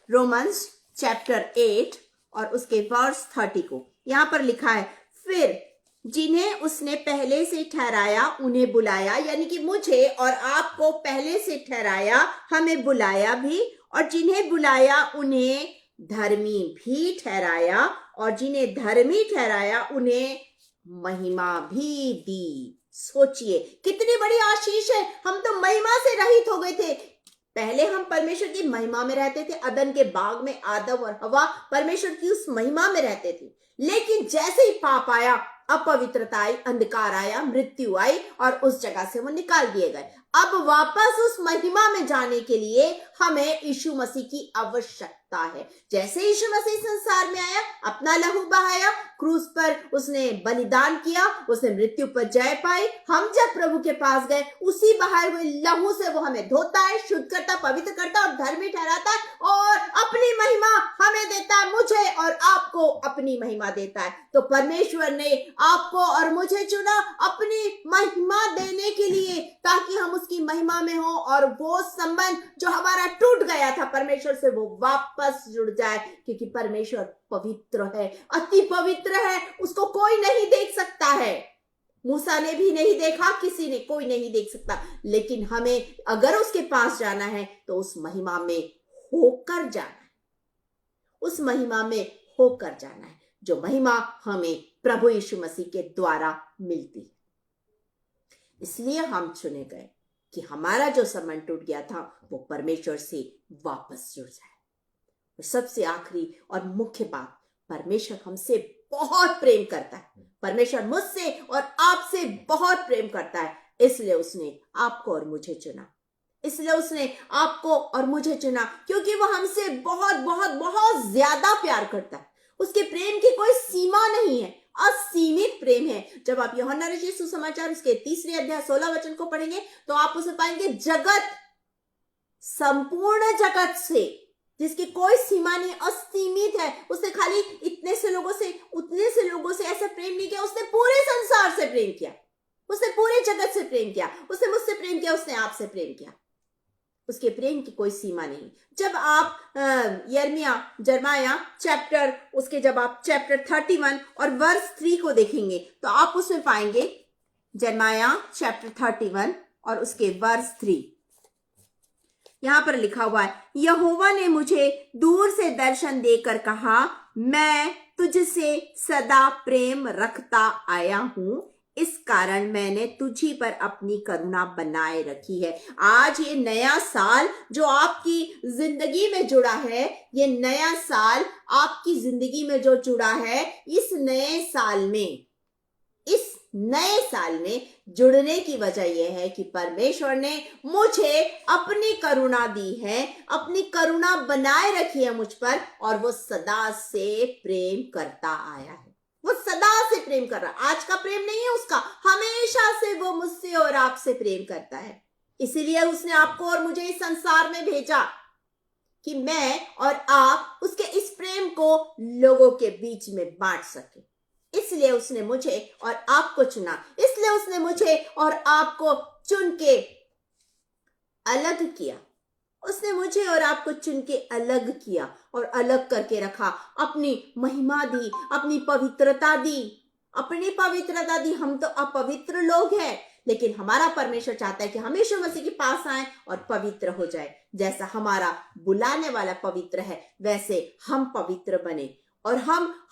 रोमन्स चैप्टर 8 और उसके वर्स 30 को। यहां पर लिखा है, फिर जिन्हें उसने पहले से ठहराया उन्हें बुलाया, यानी कि मुझे और आपको पहले से ठहराया, हमें बुलाया भी, और जिन्हें बुलाया उन्हें धर्मी भी ठहराया, और जिन्हें धर्मी ठहराया उन्हें महिमा भी दी। सोचिए कितनी बड़ी आशीष है। हम तो महिमा से रहित हो गए थे। पहले हम परमेश्वर की महिमा में रहते थे, अदन के बाग में आदम और हवा परमेश्वर की उस महिमा में रहते थे। लेकिन जैसे ही पाप आया, अपवित्रता आई, अंधकार आया, मृत्यु आई और उस जगह से वो निकाल दिए गए। अब वापस उस महिमा में जाने के लिए हमें यीशु मसीह की आवश्यकता है। जैसे यीशु मसीह संसार में आया, अपना लहू बहाया, क्रूस पर उसने बलिदान किया, उसने मृत्यु पर जय पाई। हम जब प्रभु के पास गए, उसी बहाए हुए लहू से वो हमें धोता है, शुद्ध करता, पवित्र करता और धर्मी ठहराता है और अपनी महिमा हमें देता है, मुझे और आपको अपनी महिमा देता है। तो परमेश्वर ने आपको और मुझे चुना अपनी महिमा देने के लिए, ताकि हम उसकी महिमा में हो और वो संबंध जो हमारा टूट गया था परमेश्वर से, वो वापस जुड़ जाए। क्योंकि परमेश्वर पवित्र है, अति पवित्र है, उसको कोई नहीं देख सकता है। मूसा ने भी नहीं देखा, किसी ने, कोई नहीं देख सकता। लेकिन हमें अगर उसके पास जाना है तो उस महिमा में होकर जाना है, उस महिमा में होकर जाना है, जो महिमा हमें प्रभु यीशु मसीह के द्वारा मिलती है। इसलिए हम चुने गए कि हमारा जो संबंध टूट गया था वो परमेश्वर से वापस जुड़ जाए। और सबसे आखिरी और मुख्य बात, परमेश्वर हमसे बहुत प्रेम करता है। परमेश्वर मुझसे और आपसे बहुत प्रेम करता है, इसलिए उसने आपको और मुझे चुना। इसलिए उसने आपको और मुझे चुना क्योंकि वो हमसे बहुत बहुत बहुत ज्यादा प्यार करता है। उसके प्रेम की कोई सीमा नहीं है, असीमित प्रेम है। जब आप यूहन्ना रचित सुसमाचार उसके 3 अध्याय 16 वचन को पढ़ेंगे तो आप उसे पाएंगे, जगत, संपूर्ण जगत से जिसकी कोई सीमा नहीं, असीमित है। उसने खाली इतने से लोगों से, उतने से लोगों से ऐसा प्रेम नहीं किया, उसने पूरे संसार से प्रेम किया, उसने पूरे जगत से प्रेम किया, उसने मुझसे प्रेम किया, उसने आपसे प्रेम किया। उसके प्रेम की कोई सीमा नहीं। जब आप जरमाया चैप्टर, उसके जब आप चैप्टर 31 और वर्स 3 को देखेंगे तो आप उसमें पाएंगे, जरमाया चैप्टर 31 और उसके वर्स 3, यहां पर लिखा हुआ है, यहोवा ने मुझे दूर से दर्शन देकर कहा, मैं तुझसे सदा प्रेम रखता आया हूं, इस कारण मैंने तुझी पर अपनी करुणा बनाए रखी है। आज ये नया साल जो आपकी जिंदगी में जुड़ा है, ये नया साल आपकी जिंदगी में जो जुड़ा है, इस नए साल में जुड़ने की वजह यह है कि परमेश्वर ने मुझे अपनी करुणा दी है, अपनी करुणा बनाए रखी है मुझ पर, और वो सदा से प्रेम करता आया है। वो सदा से प्रेम कर रहा है। आज का प्रेम नहीं है उसका, हमेशा से वो मुझसे और आपसे प्रेम करता है। इसीलिए उसने आपको और मुझे इस संसार में भेजा कि मैं और आप उसके इस प्रेम को लोगों के बीच में बांट सके। इसलिए उसने मुझे और आपको चुना, इसलिए उसने मुझे और आपको चुन के अलग किया। उसने मुझे और आपको चुन के अलग किया और अलग करके रखा, अपनी महिमा दी, अपनी पवित्रता दी, अपनी पवित्रता दी। हम तो अपवित्र लोग हैं, लेकिन हमारा परमेश्वर चाहता है कि हम यीशु मसीह के पास आए और पवित्र हो जाए। जैसा हमारा बुलाने वाला पवित्र है, वैसे हम पवित्र बने। और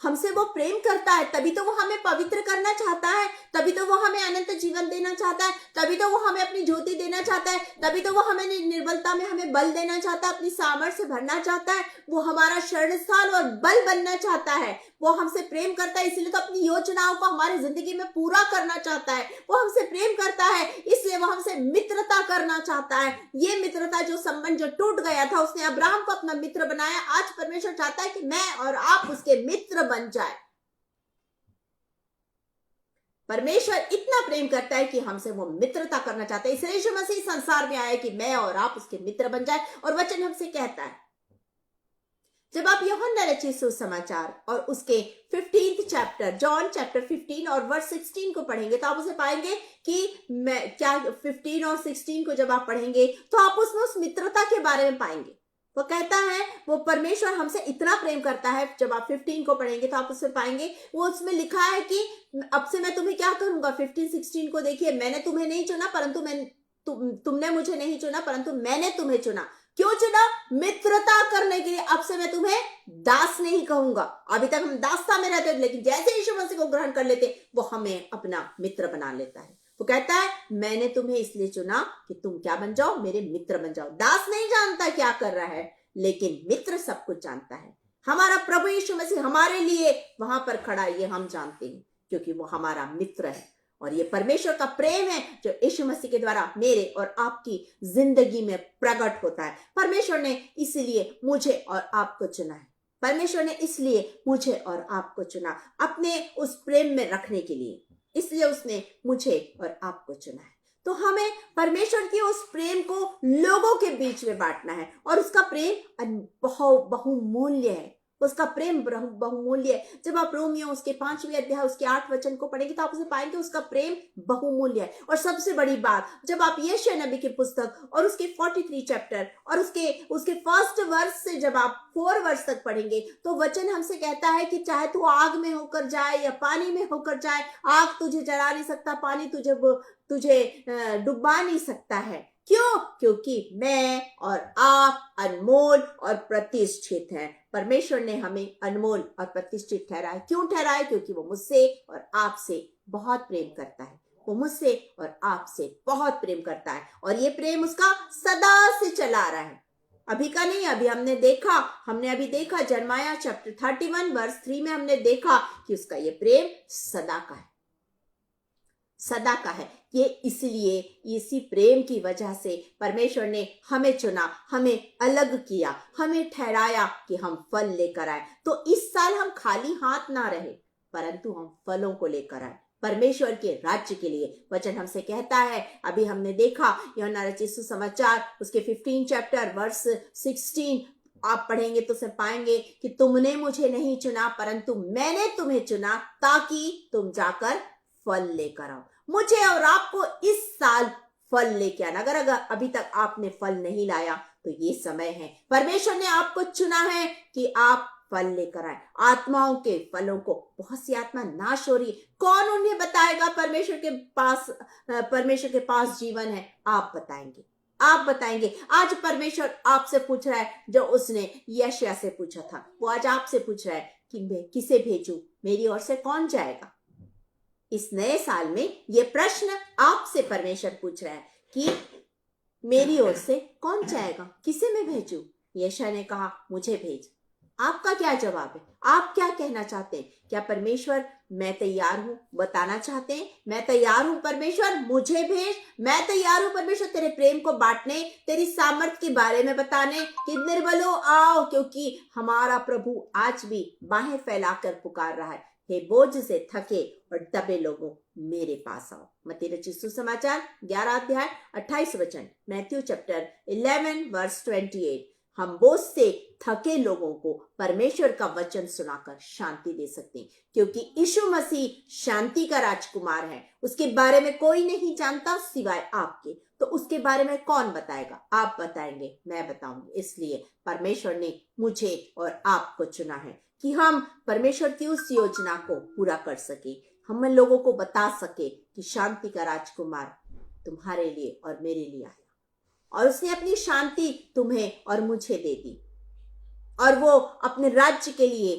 हमसे वो प्रेम करता है, तभी तो वो हमें पवित्र करना चाहता है, तभी तो वो हमें अनंत जीवन देना चाहता है, तभी तो वो हमें अपनी ज्योति देना चाहता है, तभी तो वो हमें निर्बलता में हमें बल देना चाहता है, अपनी सामर्थ्य से भरना चाहता है। वो हमारा शरण स्थान और बल बनना चाहता है। वो हमसे प्रेम करता है, इसलिए तो अपनी योजनाओं को हमारी जिंदगी में पूरा करना चाहता है। वो हमसे प्रेम करता है, इसलिए वो हमसे मित्रता करना चाहता है। ये मित्रता, जो संबंध जो टूट गया था, उसने अब्राहम को अपना मित्र बनाया। आज परमेश्वर चाहता है कि मैं और आप उसके मित्र बन जाए। परमेश्वर इतना प्रेम करता है कि हमसे वो मित्रता करना चाहता है। इसलिए यीशु मसीह संसार में आया कि मैं और आप उसके मित्र बन जाए। और वचन हमसे कहता है, जब आप यूहन्ना रचित सुसमाचार और उसके 15th चैप्टर, जॉन चैप्टर 15 और वर्स 16 को पढ़ेंगे तो आप उसे पाएंगे कि मैं क्या 15 और 16 को जब आप पढ़ेंगे तो आप उसमें उस मित्रता के बारे में पाएंगे। वो कहता है, वो परमेश्वर हमसे इतना प्रेम करता है। जब आप 15 को पढ़ेंगे तो आप उसमें पाएंगे, वो उसमें लिखा है कि अब से मैं तुम्हें क्या करूंगा। 15-16 को देखिए, मैंने तुम्हें नहीं चुना परंतु तुमने मुझे नहीं चुना परंतु मैंने तुम्हें चुना। क्यों चुना? मित्रता करने के लिए। अब से मैं तुम्हें दास नहीं कहूंगा। अभी तक हम दासता में रहते थे, लेकिन जैसे यीशु मसीह को ग्रहण कर लेते, वो हमें अपना मित्र बना लेता है। वो कहता है, मैंने तुम्हें इसलिए चुना कि तुम क्या बन जाओ, मेरे मित्र बन जाओ। दास नहीं जानता क्या कर रहा है, लेकिन मित्र सब कुछ जानता है। हमारा प्रभु यीशु मसीह हमारे लिए वहां पर खड़ा है, ये हम जानते हैं। क्योंकि वो हमारा मित्र है। और ये परमेश्वर का प्रेम है जो यीशु मसीह के द्वारा मेरे और आपकी जिंदगी में प्रकट होता है। परमेश्वर ने इसलिए मुझे और आपको चुना है। परमेश्वर ने इसलिए मुझे और आपको चुना अपने उस प्रेम में रखने के लिए, इसलिए उसने मुझे और आपको चुना है। तो हमें परमेश्वर के उस प्रेम को लोगों के बीच में बांटना है, और उसका प्रेम बहुमूल्य है। उसका प्रेम बहुमूल्य है। जब आप रोमियो उसके 5वें अध्याय उसके 8 वचन को पढ़ेंगे तो आप उसे पाएंगे उसका प्रेम बहुमूल्य है। और सबसे बड़ी बात, जब आप यशायाह नबी की पुस्तक और उसके 43 चैप्टर और उसके फर्स्ट वर्स से जब आप 4 वर्ष तक पढ़ेंगे तो वचन हमसे कहता है कि चाहे तू आग में होकर जाए या पानी में होकर जाए, आग तुझे जला नहीं सकता, पानी तुझे डुबा नहीं सकता है। क्यों? क्योंकि मैं और आप अनमोल और प्रतिष्ठित हैं। परमेश्वर ने हमें अनमोल और प्रतिष्ठित ठहराया। क्यों ठहराया? क्योंकि वो मुझसे और आपसे बहुत प्रेम करता है। वो मुझसे और आपसे बहुत प्रेम करता है, और ये प्रेम उसका सदा से चला रहा है। अभी का नहीं, हमने अभी देखा जर्माया चैप्टर 31 वर्स 3 में हमने देखा कि उसका ये प्रेम सदा का है, सदा का है। ये इसलिए इसी प्रेम की वजह से परमेश्वर ने हमें चुना, हमें अलग किया, हमें ठहराया कि हम फल लेकर आए। तो इस साल हम खाली हाथ ना रहे, परंतु हम फलों को लेकर आए परमेश्वर के राज्य के लिए। वचन हमसे कहता है, अभी हमने देखा यूहन्ना रचित सुसमाचार उसके 15 चैप्टर वर्स 16 आप पढ़ेंगे तो से पाएंगे कि तुमने मुझे नहीं चुना परंतु मैंने तुम्हें चुना ताकि तुम जाकर फल लेकर आओ। मुझे और आपको इस साल फल लेके आना। अगर अभी तक आपने फल नहीं लाया तो ये समय है। परमेश्वर ने आपको चुना है कि आप फल लेकर आए, आत्माओं के फलों को। बहुत सी आत्मा नाश हो रही, कौन उन्हें बताएगा? परमेश्वर के पास जीवन है। आप बताएंगे। आज परमेश्वर आपसे पूछ रहा है जो उसने यशायाह से पूछा था, वो आज आपसे पूछ रहा है कि मैं किसे भेजूं, मेरी ओर से कौन जाएगा? इस नए साल में ये प्रश्न आपसे परमेश्वर पूछ रहा है कि मेरी ओर से कौन जाएगा, किसे मैं भेजूं? यशायाह ने कहा मुझे भेज। आपका क्या जवाब है? आप क्या कहना चाहते हैं? क्या परमेश्वर मैं तैयार हूं बताना चाहते हैं? मैं तैयार हूं परमेश्वर, मुझे भेज। मैं तैयार हूं परमेश्वर तेरे प्रेम को बांटने, तेरी सामर्थ के बारे में बताने कि निर्बलों आओ, क्योंकि हमारा प्रभु आज भी बाहें फैलाकर पुकार रहा है, हे बोझ से थके और दबे लोगों मेरे पास आओ। मत्ती रचित सुसमाचार 11 अध्याय 28 वचन, मैथ्यू चैप्टर 11 वर्स 28। हम बोझ से थके लोगों को परमेश्वर का वचन सुनाकर शांति दे सकते हैं, क्योंकि यीशु मसीह शांति का राजकुमार है। उसके बारे में कोई नहीं जानता सिवाय आपके। तो उसके बारे में कौन बताएगा? आप बताएंगे, मैं बताऊंगी। इसलिए परमेश्वर ने मुझे और आपको चुना है कि हम परमेश्वर की उस योजना को पूरा कर सके, हम लोगों को बता सके कि शांति का राजकुमार तुम्हारे लिए और मेरे लिए आया, और उसने अपनी शांति तुम्हें और मुझे दे दी, और वो अपने राज्य के लिए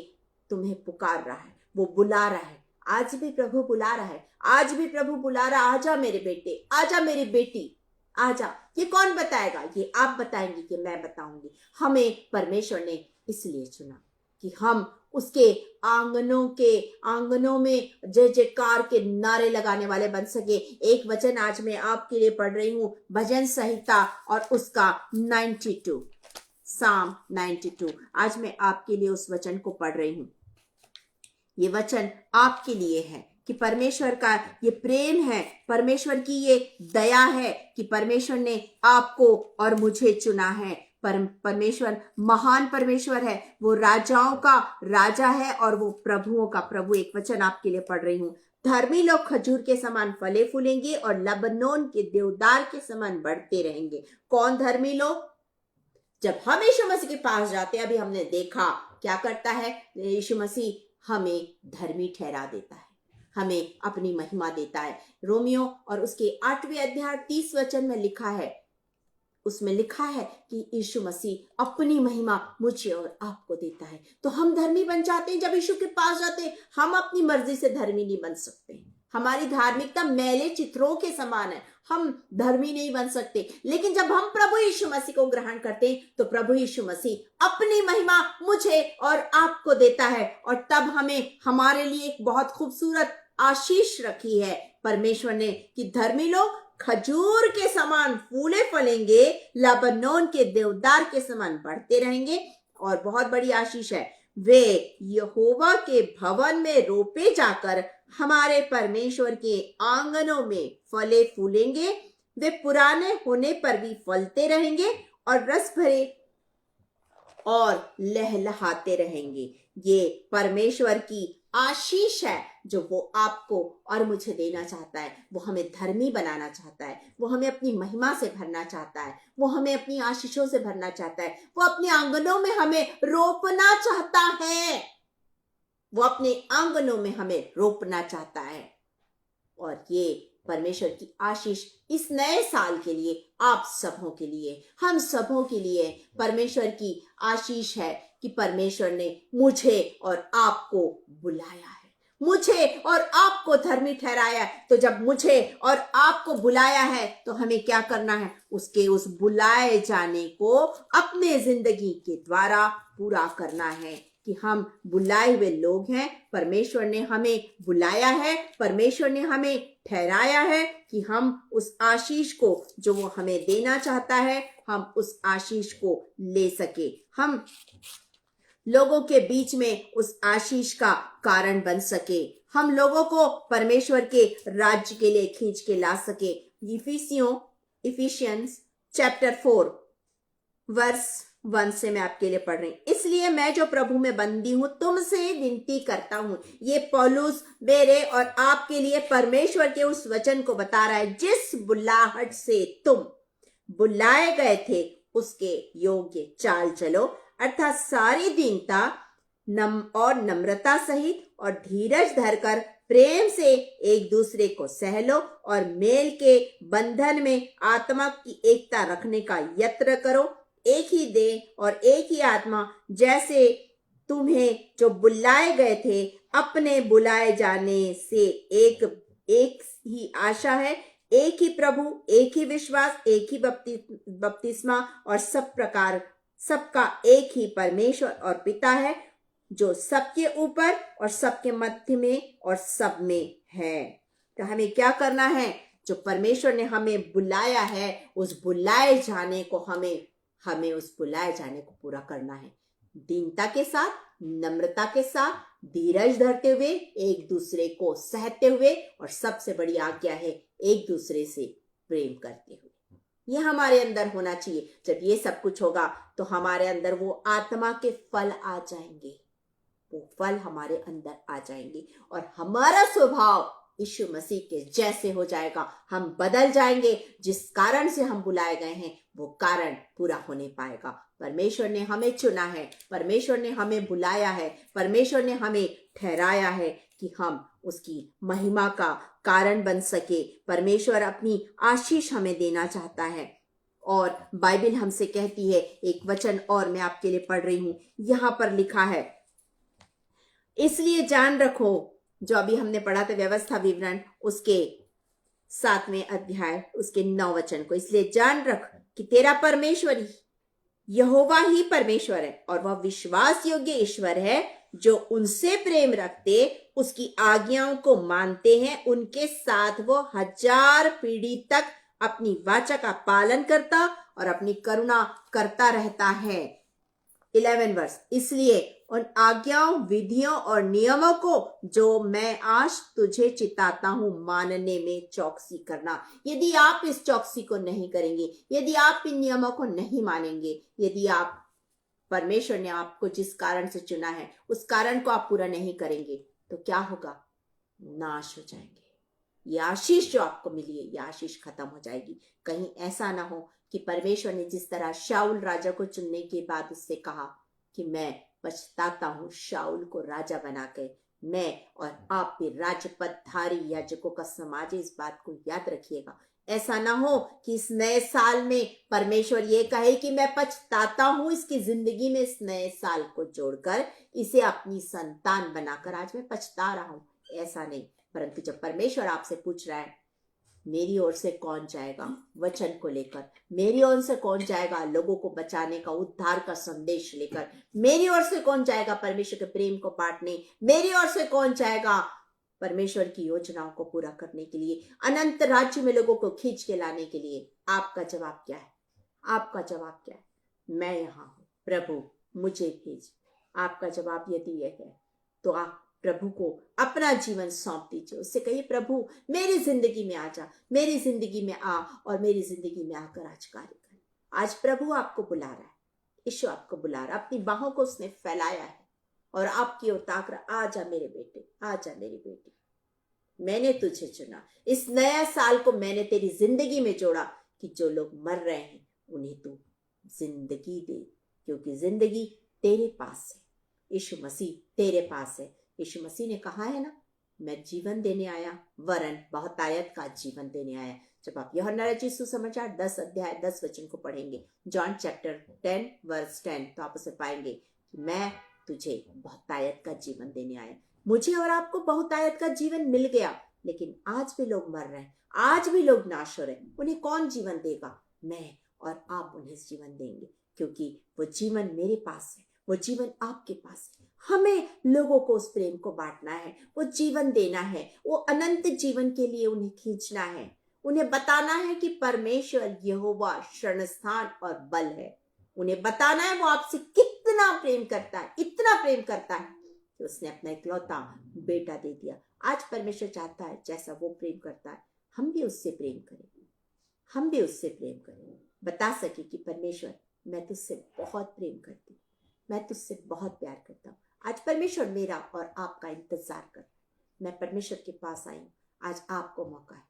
तुम्हें पुकार रहा है, वो बुला रहा है। आज भी प्रभु बुला रहा है, आज भी प्रभु बुला रहा है, आजा मेरे बेटे, आजा मेरी बेटी, आजा। ये कौन बताएगा? ये आप बताएंगे कि मैं बताऊंगी। हमें परमेश्वर ने इसलिए चुना कि हम उसके आंगनों में जय जयकार के नारे लगाने वाले बन सके। एक वचन आज मैं आपके लिए पढ़ रही हूँ, भजन संहिता और उसका 92, साम 92। आज मैं आपके लिए उस वचन को पढ़ रही हूँ। ये वचन आपके लिए है कि परमेश्वर का ये प्रेम है, परमेश्वर की ये दया है कि परमेश्वर ने आपको और मुझे चुना है। परमेश्वर महान परमेश्वर है, वो राजाओं का राजा है और वो प्रभुओं का प्रभु। एक वचन आपके लिए पढ़ रही हूँ, धर्मी लोग खजूर के समान फले फूलेंगे और लबनोन के देवदार के समान बढ़ते रहेंगे। कौन धर्मी लोग? जब हम यीशु मसीह के पास जाते हैं, अभी हमने देखा क्या करता है यीशु मसीह, हमें धर्मी ठहरा देता है, हमें अपनी महिमा देता है। रोमियो और उसके 8वें अध्याय 30 वचन में लिखा है, उसमें लिखा है कि यीशु मसीह अपनी महिमा मुझे और आपको देता है। तो हम धर्मी बन जाते हैं जब यीशु के पास जाते हैं। हम अपनी मर्जी से धर्मी नहीं बन सकते, हमारी धार्मिकता मैले चित्रों के समान है, हम धर्मी नहीं बन सकते। लेकिन जब हम प्रभु यीशु मसीह को ग्रहण करते हैं तो प्रभु यीशु मसीह अपनी महिमा मुझे और आपको देता है, और तब हमें हमारे लिए एक बहुत खूबसूरत आशीष रखी है परमेश्वर ने कि धर्मी लोग खजूर के समान फूले फलेंगे, लबनोन के देवदार के समान बढ़ते रहेंगे। और बहुत बड़ी आशीष है, वे यहोवा के भवन में रोपे जाकर हमारे परमेश्वर के आंगनों में फले फूलेंगे। वे पुराने होने पर भी फलते रहेंगे और रस भरे और लहलहाते रहेंगे। ये परमेश्वर की आशीष है जो वो आपको और मुझे देना चाहता है। वो हमें धर्मी बनाना चाहता है, वो हमें अपनी महिमा से भरना चाहता है, वो हमें अपनी आशीषों से भरना चाहता है, वो अपने आंगनों में हमें रोपना चाहता है, वो अपने आंगनों में हमें रोपना चाहता है। और ये परमेश्वर की आशीष इस नए साल के लिए, आप सबों के लिए, हम सबों के लिए परमेश्वर की आशीष है कि परमेश्वर ने मुझे और आपको बुलाया है, मुझे और आपको धर्मी ठहराया है। तो जब मुझे और आपको बुलाया है तो हमें क्या करना है? उसके उस बुलाए जाने को अपने जिंदगी के द्वारा पूरा करना है कि हम बुलाए हुए लोग हैं। परमेश्वर ने हमें बुलाया है, परमेश्वर ने हमें ठहराया है कि हम उस आशीष को जो वो हमें देना चाहता है, हम उस आशीष को ले सके, हम लोगों के बीच में उस आशीष का कारण बन सके, हम लोगों को परमेश्वर के राज्य के लिए खींच के ला सके। इफिशियंस चैप्टर 4 वर्स 1 से मैं आपके लिए पढ़ रही हूं। इसलिए मैं जो प्रभु में बंदी हूं तुमसे विनती करता हूं। ये पौलुस मेरे और आपके लिए परमेश्वर के उस वचन को बता रहा है, जिस बुलाहट से तुम बुलाए गए थे उसके योग्य चाल चलो, अर्थात सारी दीनता और नम्रता सहित और धीरज धरकर प्रेम से एक दूसरे को सह लो और मेल के बंधन में आत्मा की एकता रखने का यत्न करो। एक ही देह और एक ही आत्मा, जैसे तुम्हें जो बुलाए गए थे अपने बुलाए जाने से एक ही आशा है, एक ही प्रभु, एक ही विश्वास, एक ही बपतिस्मा और सब प्रकार सबका एक ही परमेश्वर और पिता है, जो सबके ऊपर और सबके मध्य में और सब में है। तो हमें क्या करना है? जो परमेश्वर ने हमें बुलाया है उस बुलाए जाने को हमें उस बुलाए जाने को पूरा करना है, दीनता के साथ, नम्रता के साथ, धीरज धरते हुए, एक दूसरे को सहते हुए, और सबसे बड़ी आज्ञा है एक दूसरे से प्रेम करते हुए। ये हमारे अंदर होना चाहिए। जब ये सब कुछ होगा तो हमारे अंदर वो आत्मा के फल आ जाएंगे, वो फल हमारे अंदर आ जाएंगे और हमारा स्वभाव यीशु मसीह के जैसे हो जाएगा। हम बदल जाएंगे। जिस कारण से हम बुलाए गए हैं वो कारण पूरा होने पाएगा। परमेश्वर ने हमें चुना है, परमेश्वर ने हमें बुलाया है, परमेश्वर ने हमें ठहराया है कि हम उसकी महिमा का कारण बन सके। परमेश्वर अपनी आशीष हमें देना चाहता है। और बाइबल हमसे कहती है, एक वचन और मैं आपके लिए पढ़ रही हूं, यहां पर लिखा है, इसलिए जान रखो, जो अभी हमने पढ़ा था व्यवस्था विवरण उसके 7वें अध्याय उसके 9 वचन को, इसलिए जान रख कि तेरा परमेश्वर यहोवा ही परमेश्वर है और वह विश्वास योग्य ईश्वर है, जो उनसे प्रेम रखते, उसकी आज्ञाओं को मानते हैं, उनके साथ वो 1000 पीढ़ी तक अपनी वाचा का पालन करता और अपनी करुणा करता रहता है। 11 वर्ष, इसलिए उन आज्ञाओं, विधियों और नियमों को जो मैं आज तुझे चिताता हूं मानने में चौकसी करना। यदि आप इस चौकसी को नहीं करेंगे, यदि आप इन नियमों को नहीं मानेंगे, यदि आप परमेश्वर ने आपको जिस कारण से चुना है उस कारण को आप पूरा नहीं करेंगे तो क्या होगा? नाश हो जाएंगे। ये आशीष जो आपको मिली है ये आशीष खत्म हो जाएगी। कहीं ऐसा ना हो कि परमेश्वर ने जिस तरह शाऊल राजा को चुनने के बाद उससे कहा कि मैं पछताता हूं शाऊल को राजा बनाकर, मैं और आप भी राजपदधारी याजकों का समाज है। इस बात को याद रखिएगा। ऐसा ना हो कि इस नए साल में परमेश्वर ये कहे कि मैं पछताता हूं इसकी जिंदगी में इस नए साल को जोड़कर इसे अपनी संतान बनाकर आज मैं पछता रहा हूं। ऐसा नहीं, परंतु जब परमेश्वर आपसे पूछ रहा है मेरी ओर से कौन जाएगा वचन को लेकर, मेरी ओर से कौन जाएगा लोगों को बचाने का, उद्धार का संदेश लेकर, मेरी ओर से कौन जाएगा परमेश्वर के प्रेम को बांटने, मेरी ओर से कौन जाएगा परमेश्वर की योजनाओं को पूरा करने के लिए, अनंत राज्य में लोगों को खींच के लाने के लिए आपका जवाब क्या है? आपका जवाब क्या है? मैं यहाँ हूं प्रभु, मुझे भेज। आपका जवाब यदि यह है तो आप प्रभु को अपना जीवन सौंप दीजिए। उससे कहिए प्रभु मेरी जिंदगी में आ जा, मेरी जिंदगी में आ और मेरी जिंदगी में आकर आज कार्य कर। आज प्रभु आपको बुला रहा है, यीशु आपको बुला रहा है, अपनी बाहों को उसने फैलाया है और आपकी ओर ताक रहा, आजा मेरे बेटे, आजा मेरी बेटी, मैंने तुझे चुना। इस नया साल को मैंने तेरी जिंदगी में जोड़ा कि जो लोग मर रहे हैं उन्हें तू जिंदगी दे, क्योंकि जिंदगी तेरे पास है, यीशु मसीह तेरे पास है। यीशु मसीह ने कहा है ना, मैं जीवन देने आया, वरन बहुतायत का जीवन देने आया। जब आप यूहन्ना रचित सुसमाचार 10 अध्याय 10 वचन को पढ़ेंगे, जॉन चैप्टर 10 वर्स 10, तो आप उसे पाएंगे कि मैं तुझे बहुतायत का जीवन देने आया। मुझे और आपको बहुतायत का जीवन मिल गया, लेकिन आज भी लोग मर रहे हैं, आज भी लोग नाश हो रहे हैं। उन्हें कौन जीवन देगा? मैं और आप उन्हें जीवन देंगे, क्योंकि वो जीवन मेरे पास है, वो जीवन आपके पास है। हमें लोगों को उस प्रेम को बांटना है, वो जीवन देना है, वो अनंत जीवन के लिए उन्हें खींचना है, उन्हें बताना है कि परमेश्वर यहोवा शरणस्थान और बल है। उन्हें बताना है वो आपसे कितना प्रेम करता है, इतना प्रेम करता है कि उसने अपना इकलौता बेटा दे दिया। आज परमेश्वर चाहता है जैसा वो प्रेम करता है हम भी उससे प्रेम करें, हम भी उससे प्रेम करें, बता सके कि परमेश्वर मैं तुझसे बहुत प्रेम करती हूँ, मैं तुझसे बहुत प्यार करता हूँ। आज परमेश्वर मेरा और आपका इंतजार कर, मैं परमेश्वर के पास आई हूँ। आज आपको मौका है,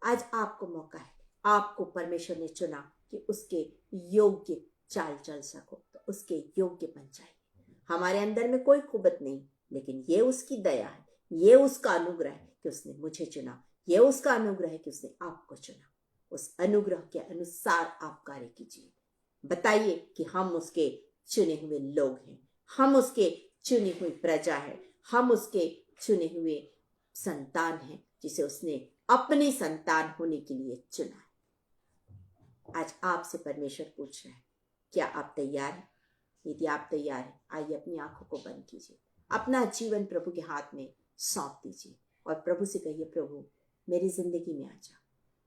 आज आपको मौका है। आपको परमेश्वर ने चुना कि उसके योग्य चाल चल सको, तो उसके योग्य बन जाइए। हमारे अंदर में कोई खूबत नहीं, लेकिन ये उसकी दया है, ये उसका अनुग्रह है कि उसने मुझे चुना, ये उसका अनुग्रह है कि उसने आपको चुना। उस अनुग्रह के अनुसार आप कार्य कीजिए। बताइए कि हम उसके चुने हुए लोग हैं, हम उसके चुनी हुई प्रजा है, हम उसके चुने हुए संतान हैं, जिसे उसने अपनी संतान होने के लिए चुना है। आज आपसे परमेश्वर पूछ रहा है, क्या आप तैयार हैं? यदि आप तैयार हैं, आइए अपनी आंखों को बंद कीजिए, अपना जीवन प्रभु के हाथ में सौंप दीजिए और प्रभु से कहिए, प्रभु मेरी जिंदगी में आ जा,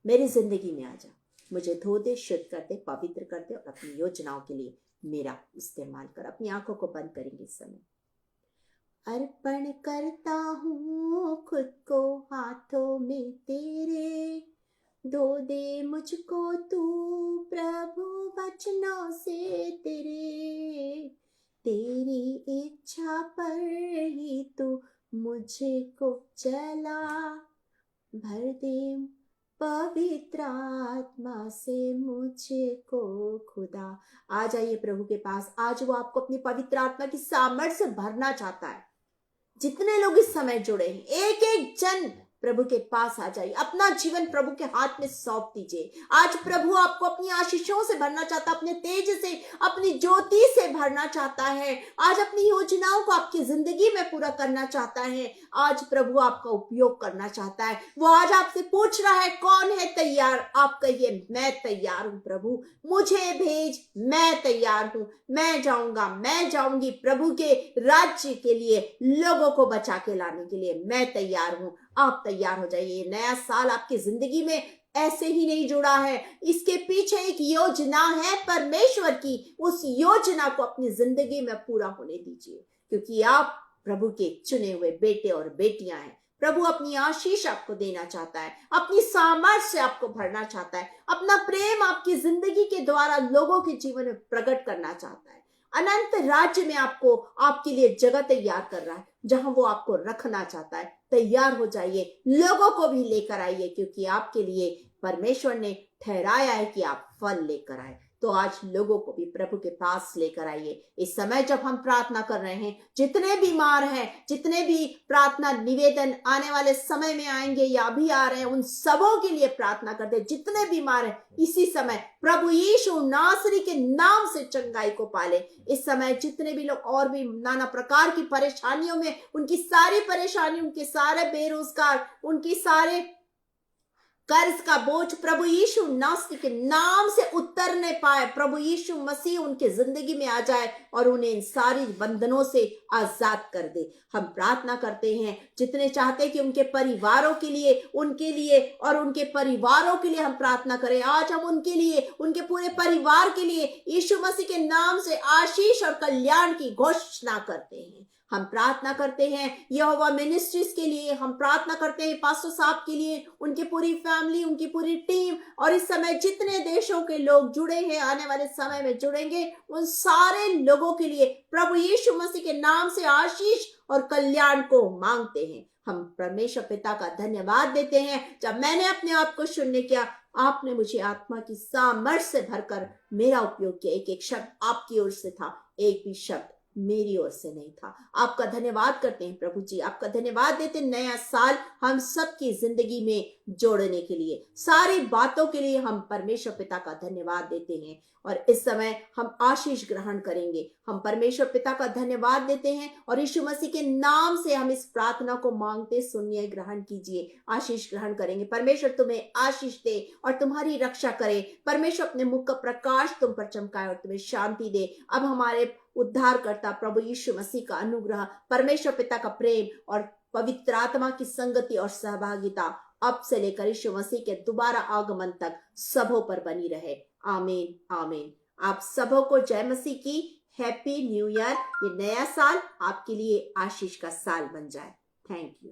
मेरी जिंदगी में आ जा, मुझे धो दे, शुद्ध कर दे, पवित्र कर दे और अपनी योजनाओं के लिए मेरा इस्तेमाल कर। अपनी आंखों को बंद करेंगे इस समय। अर्पण करता हूँ खुद को हाथों में तेरे, धो दे मुझको तू प्रभु वचनों से तेरे, तेरी इच्छा पर ही तू मुझे को चला, भर दे पवित्र आत्मा से मुझे को खुदा। आ जाइए प्रभु के पास, आज वो आपको अपनी पवित्र आत्मा की सामर्थ्य से भरना चाहता है। जितने लोग इस समय जुड़े हैं, एक एक जन प्रभु के पास आ जाइए, अपना जीवन प्रभु के हाथ में सौंप दीजिए। आज प्रभु आपको अपनी आशीषों से भरना चाहता है, अपने तेज से, अपनी ज्योति से भरना चाहता है। आज अपनी योजनाओं को आपकी जिंदगी में पूरा करना चाहता है। आज प्रभु आपका उपयोग करना चाहता है। वो आज आपसे पूछ रहा है, कौन है तैयार? आप कहिए, मैं तैयार हूं प्रभु, मुझे भेज, मैं तैयार हूं, मैं जाऊंगा, मैं जाऊंगी प्रभु के राज्य के लिए, लोगों को बचा के लाने के लिए मैं तैयार हूं। आप तैयार हो जाइए। नया साल आपकी जिंदगी में ऐसे ही नहीं जुड़ा है, इसके पीछे एक योजना है परमेश्वर की। उस योजना को अपनी जिंदगी में पूरा होने दीजिए, क्योंकि आप प्रभु के चुने हुए बेटे और बेटियां हैं। प्रभु अपनी आशीष आपको देना चाहता है, अपनी सामर्थ्य से आपको भरना चाहता है, अपना प्रेम आपकी जिंदगी के द्वारा लोगों के जीवन में प्रकट करना चाहता है। अनंत राज्य में आपको, आपके लिए जगह तैयार कर रहा है, जहां वो आपको रखना चाहता है। तैयार हो जाइए, लोगों को भी लेकर आइए, क्योंकि आपके लिए परमेश्वर ने ठहराया है कि आप फल लेकर आए। तो आज लोगों को भी प्रभु के पास लेकर आइए। इस समय जब हम प्रार्थना कर रहे हैं, जितने बीमार हैं, जितने भी प्रार्थना निवेदन आने वाले समय में आएंगे या अभी आ रहे हैं, उन सबों के लिए प्रार्थना कर दे। जितने बीमार हैं इसी समय प्रभु यीशु नासरी के नाम से चंगाई को पाले। इस समय जितने भी लोग और भी नाना प्रकार की परेशानियों में, उनकी सारी परेशानी, उनके सारे बेरोजगार, उनकी सारे कर्ज का बोझ प्रभु यीशु नासरी के नाम से उतरने पाए। प्रभु यीशु मसीह उनके जिंदगी में आ जाए और उन्हें इन सारी बंधनों से आजाद कर दे। हम प्रार्थना करते हैं जितने चाहते कि उनके परिवारों के लिए, उनके लिए और उनके परिवारों के लिए हम प्रार्थना करें। आज हम उनके लिए, उनके पूरे परिवार के लिए यीशु मसीह के नाम से आशीष और कल्याण की घोषणा करते हैं। हम प्रार्थना करते हैं यहोवा मिनिस्ट्रीज के लिए, हम प्रार्थना करते हैं पास्टर साहब के लिए, उनकी पूरी फैमिली, उनकी पूरी टीम, और इस समय जितने देशों के लोग जुड़े हैं, आने वाले समय में जुड़ेंगे, उन सारे लोगों के लिए प्रभु यीशु मसीह के नाम से आशीष और कल्याण को मांगते हैं। हम परमेश्वर पिता का धन्यवाद देते हैं। जब मैंने अपने आप को शून्य किया, आपने मुझे आत्मा की सामर्थ से भरकर मेरा उपयोग किया। एक एक शब्द आपकी ओर से था, एक भी शब्द मेरी ओर से नहीं था। आपका धन्यवाद करते हैं प्रभु जी, आपका धन्यवाद देते हैं नया साल हम सबकी जिंदगी में जोड़ने के लिए, सारी बातों के लिए हम परमेश्वर पिता का धन्यवाद देते हैं। और इस समय हम आशीष ग्रहण करेंगे। हम परमेश्वर पिता का धन्यवाद देते हैं और यीशु मसीह के नाम से हम इस प्रार्थना को मांगते, सुनिए, ग्रहण कीजिए, आशीष ग्रहण करेंगे। परमेश्वर तुम्हें आशीष दे और तुम्हारी रक्षा करे। परमेश्वर अपने मुख का प्रकाश तुम पर चमकाए और तुम्हें शांति दे। अब हमारे उद्धारकर्ता प्रभु यीशु मसीह का अनुग्रह, परमेश्वर पिता का प्रेम और पवित्र आत्मा की संगति और सहभागिता अब से लेकर यीशु मसीह के दोबारा आगमन तक सबों पर बनी रहे। आमीन आमीन। आप सबों को जय मसीह की हैप्पी न्यू ईयर। ये नया साल आपके लिए आशीष का साल बन जाए। Thank you.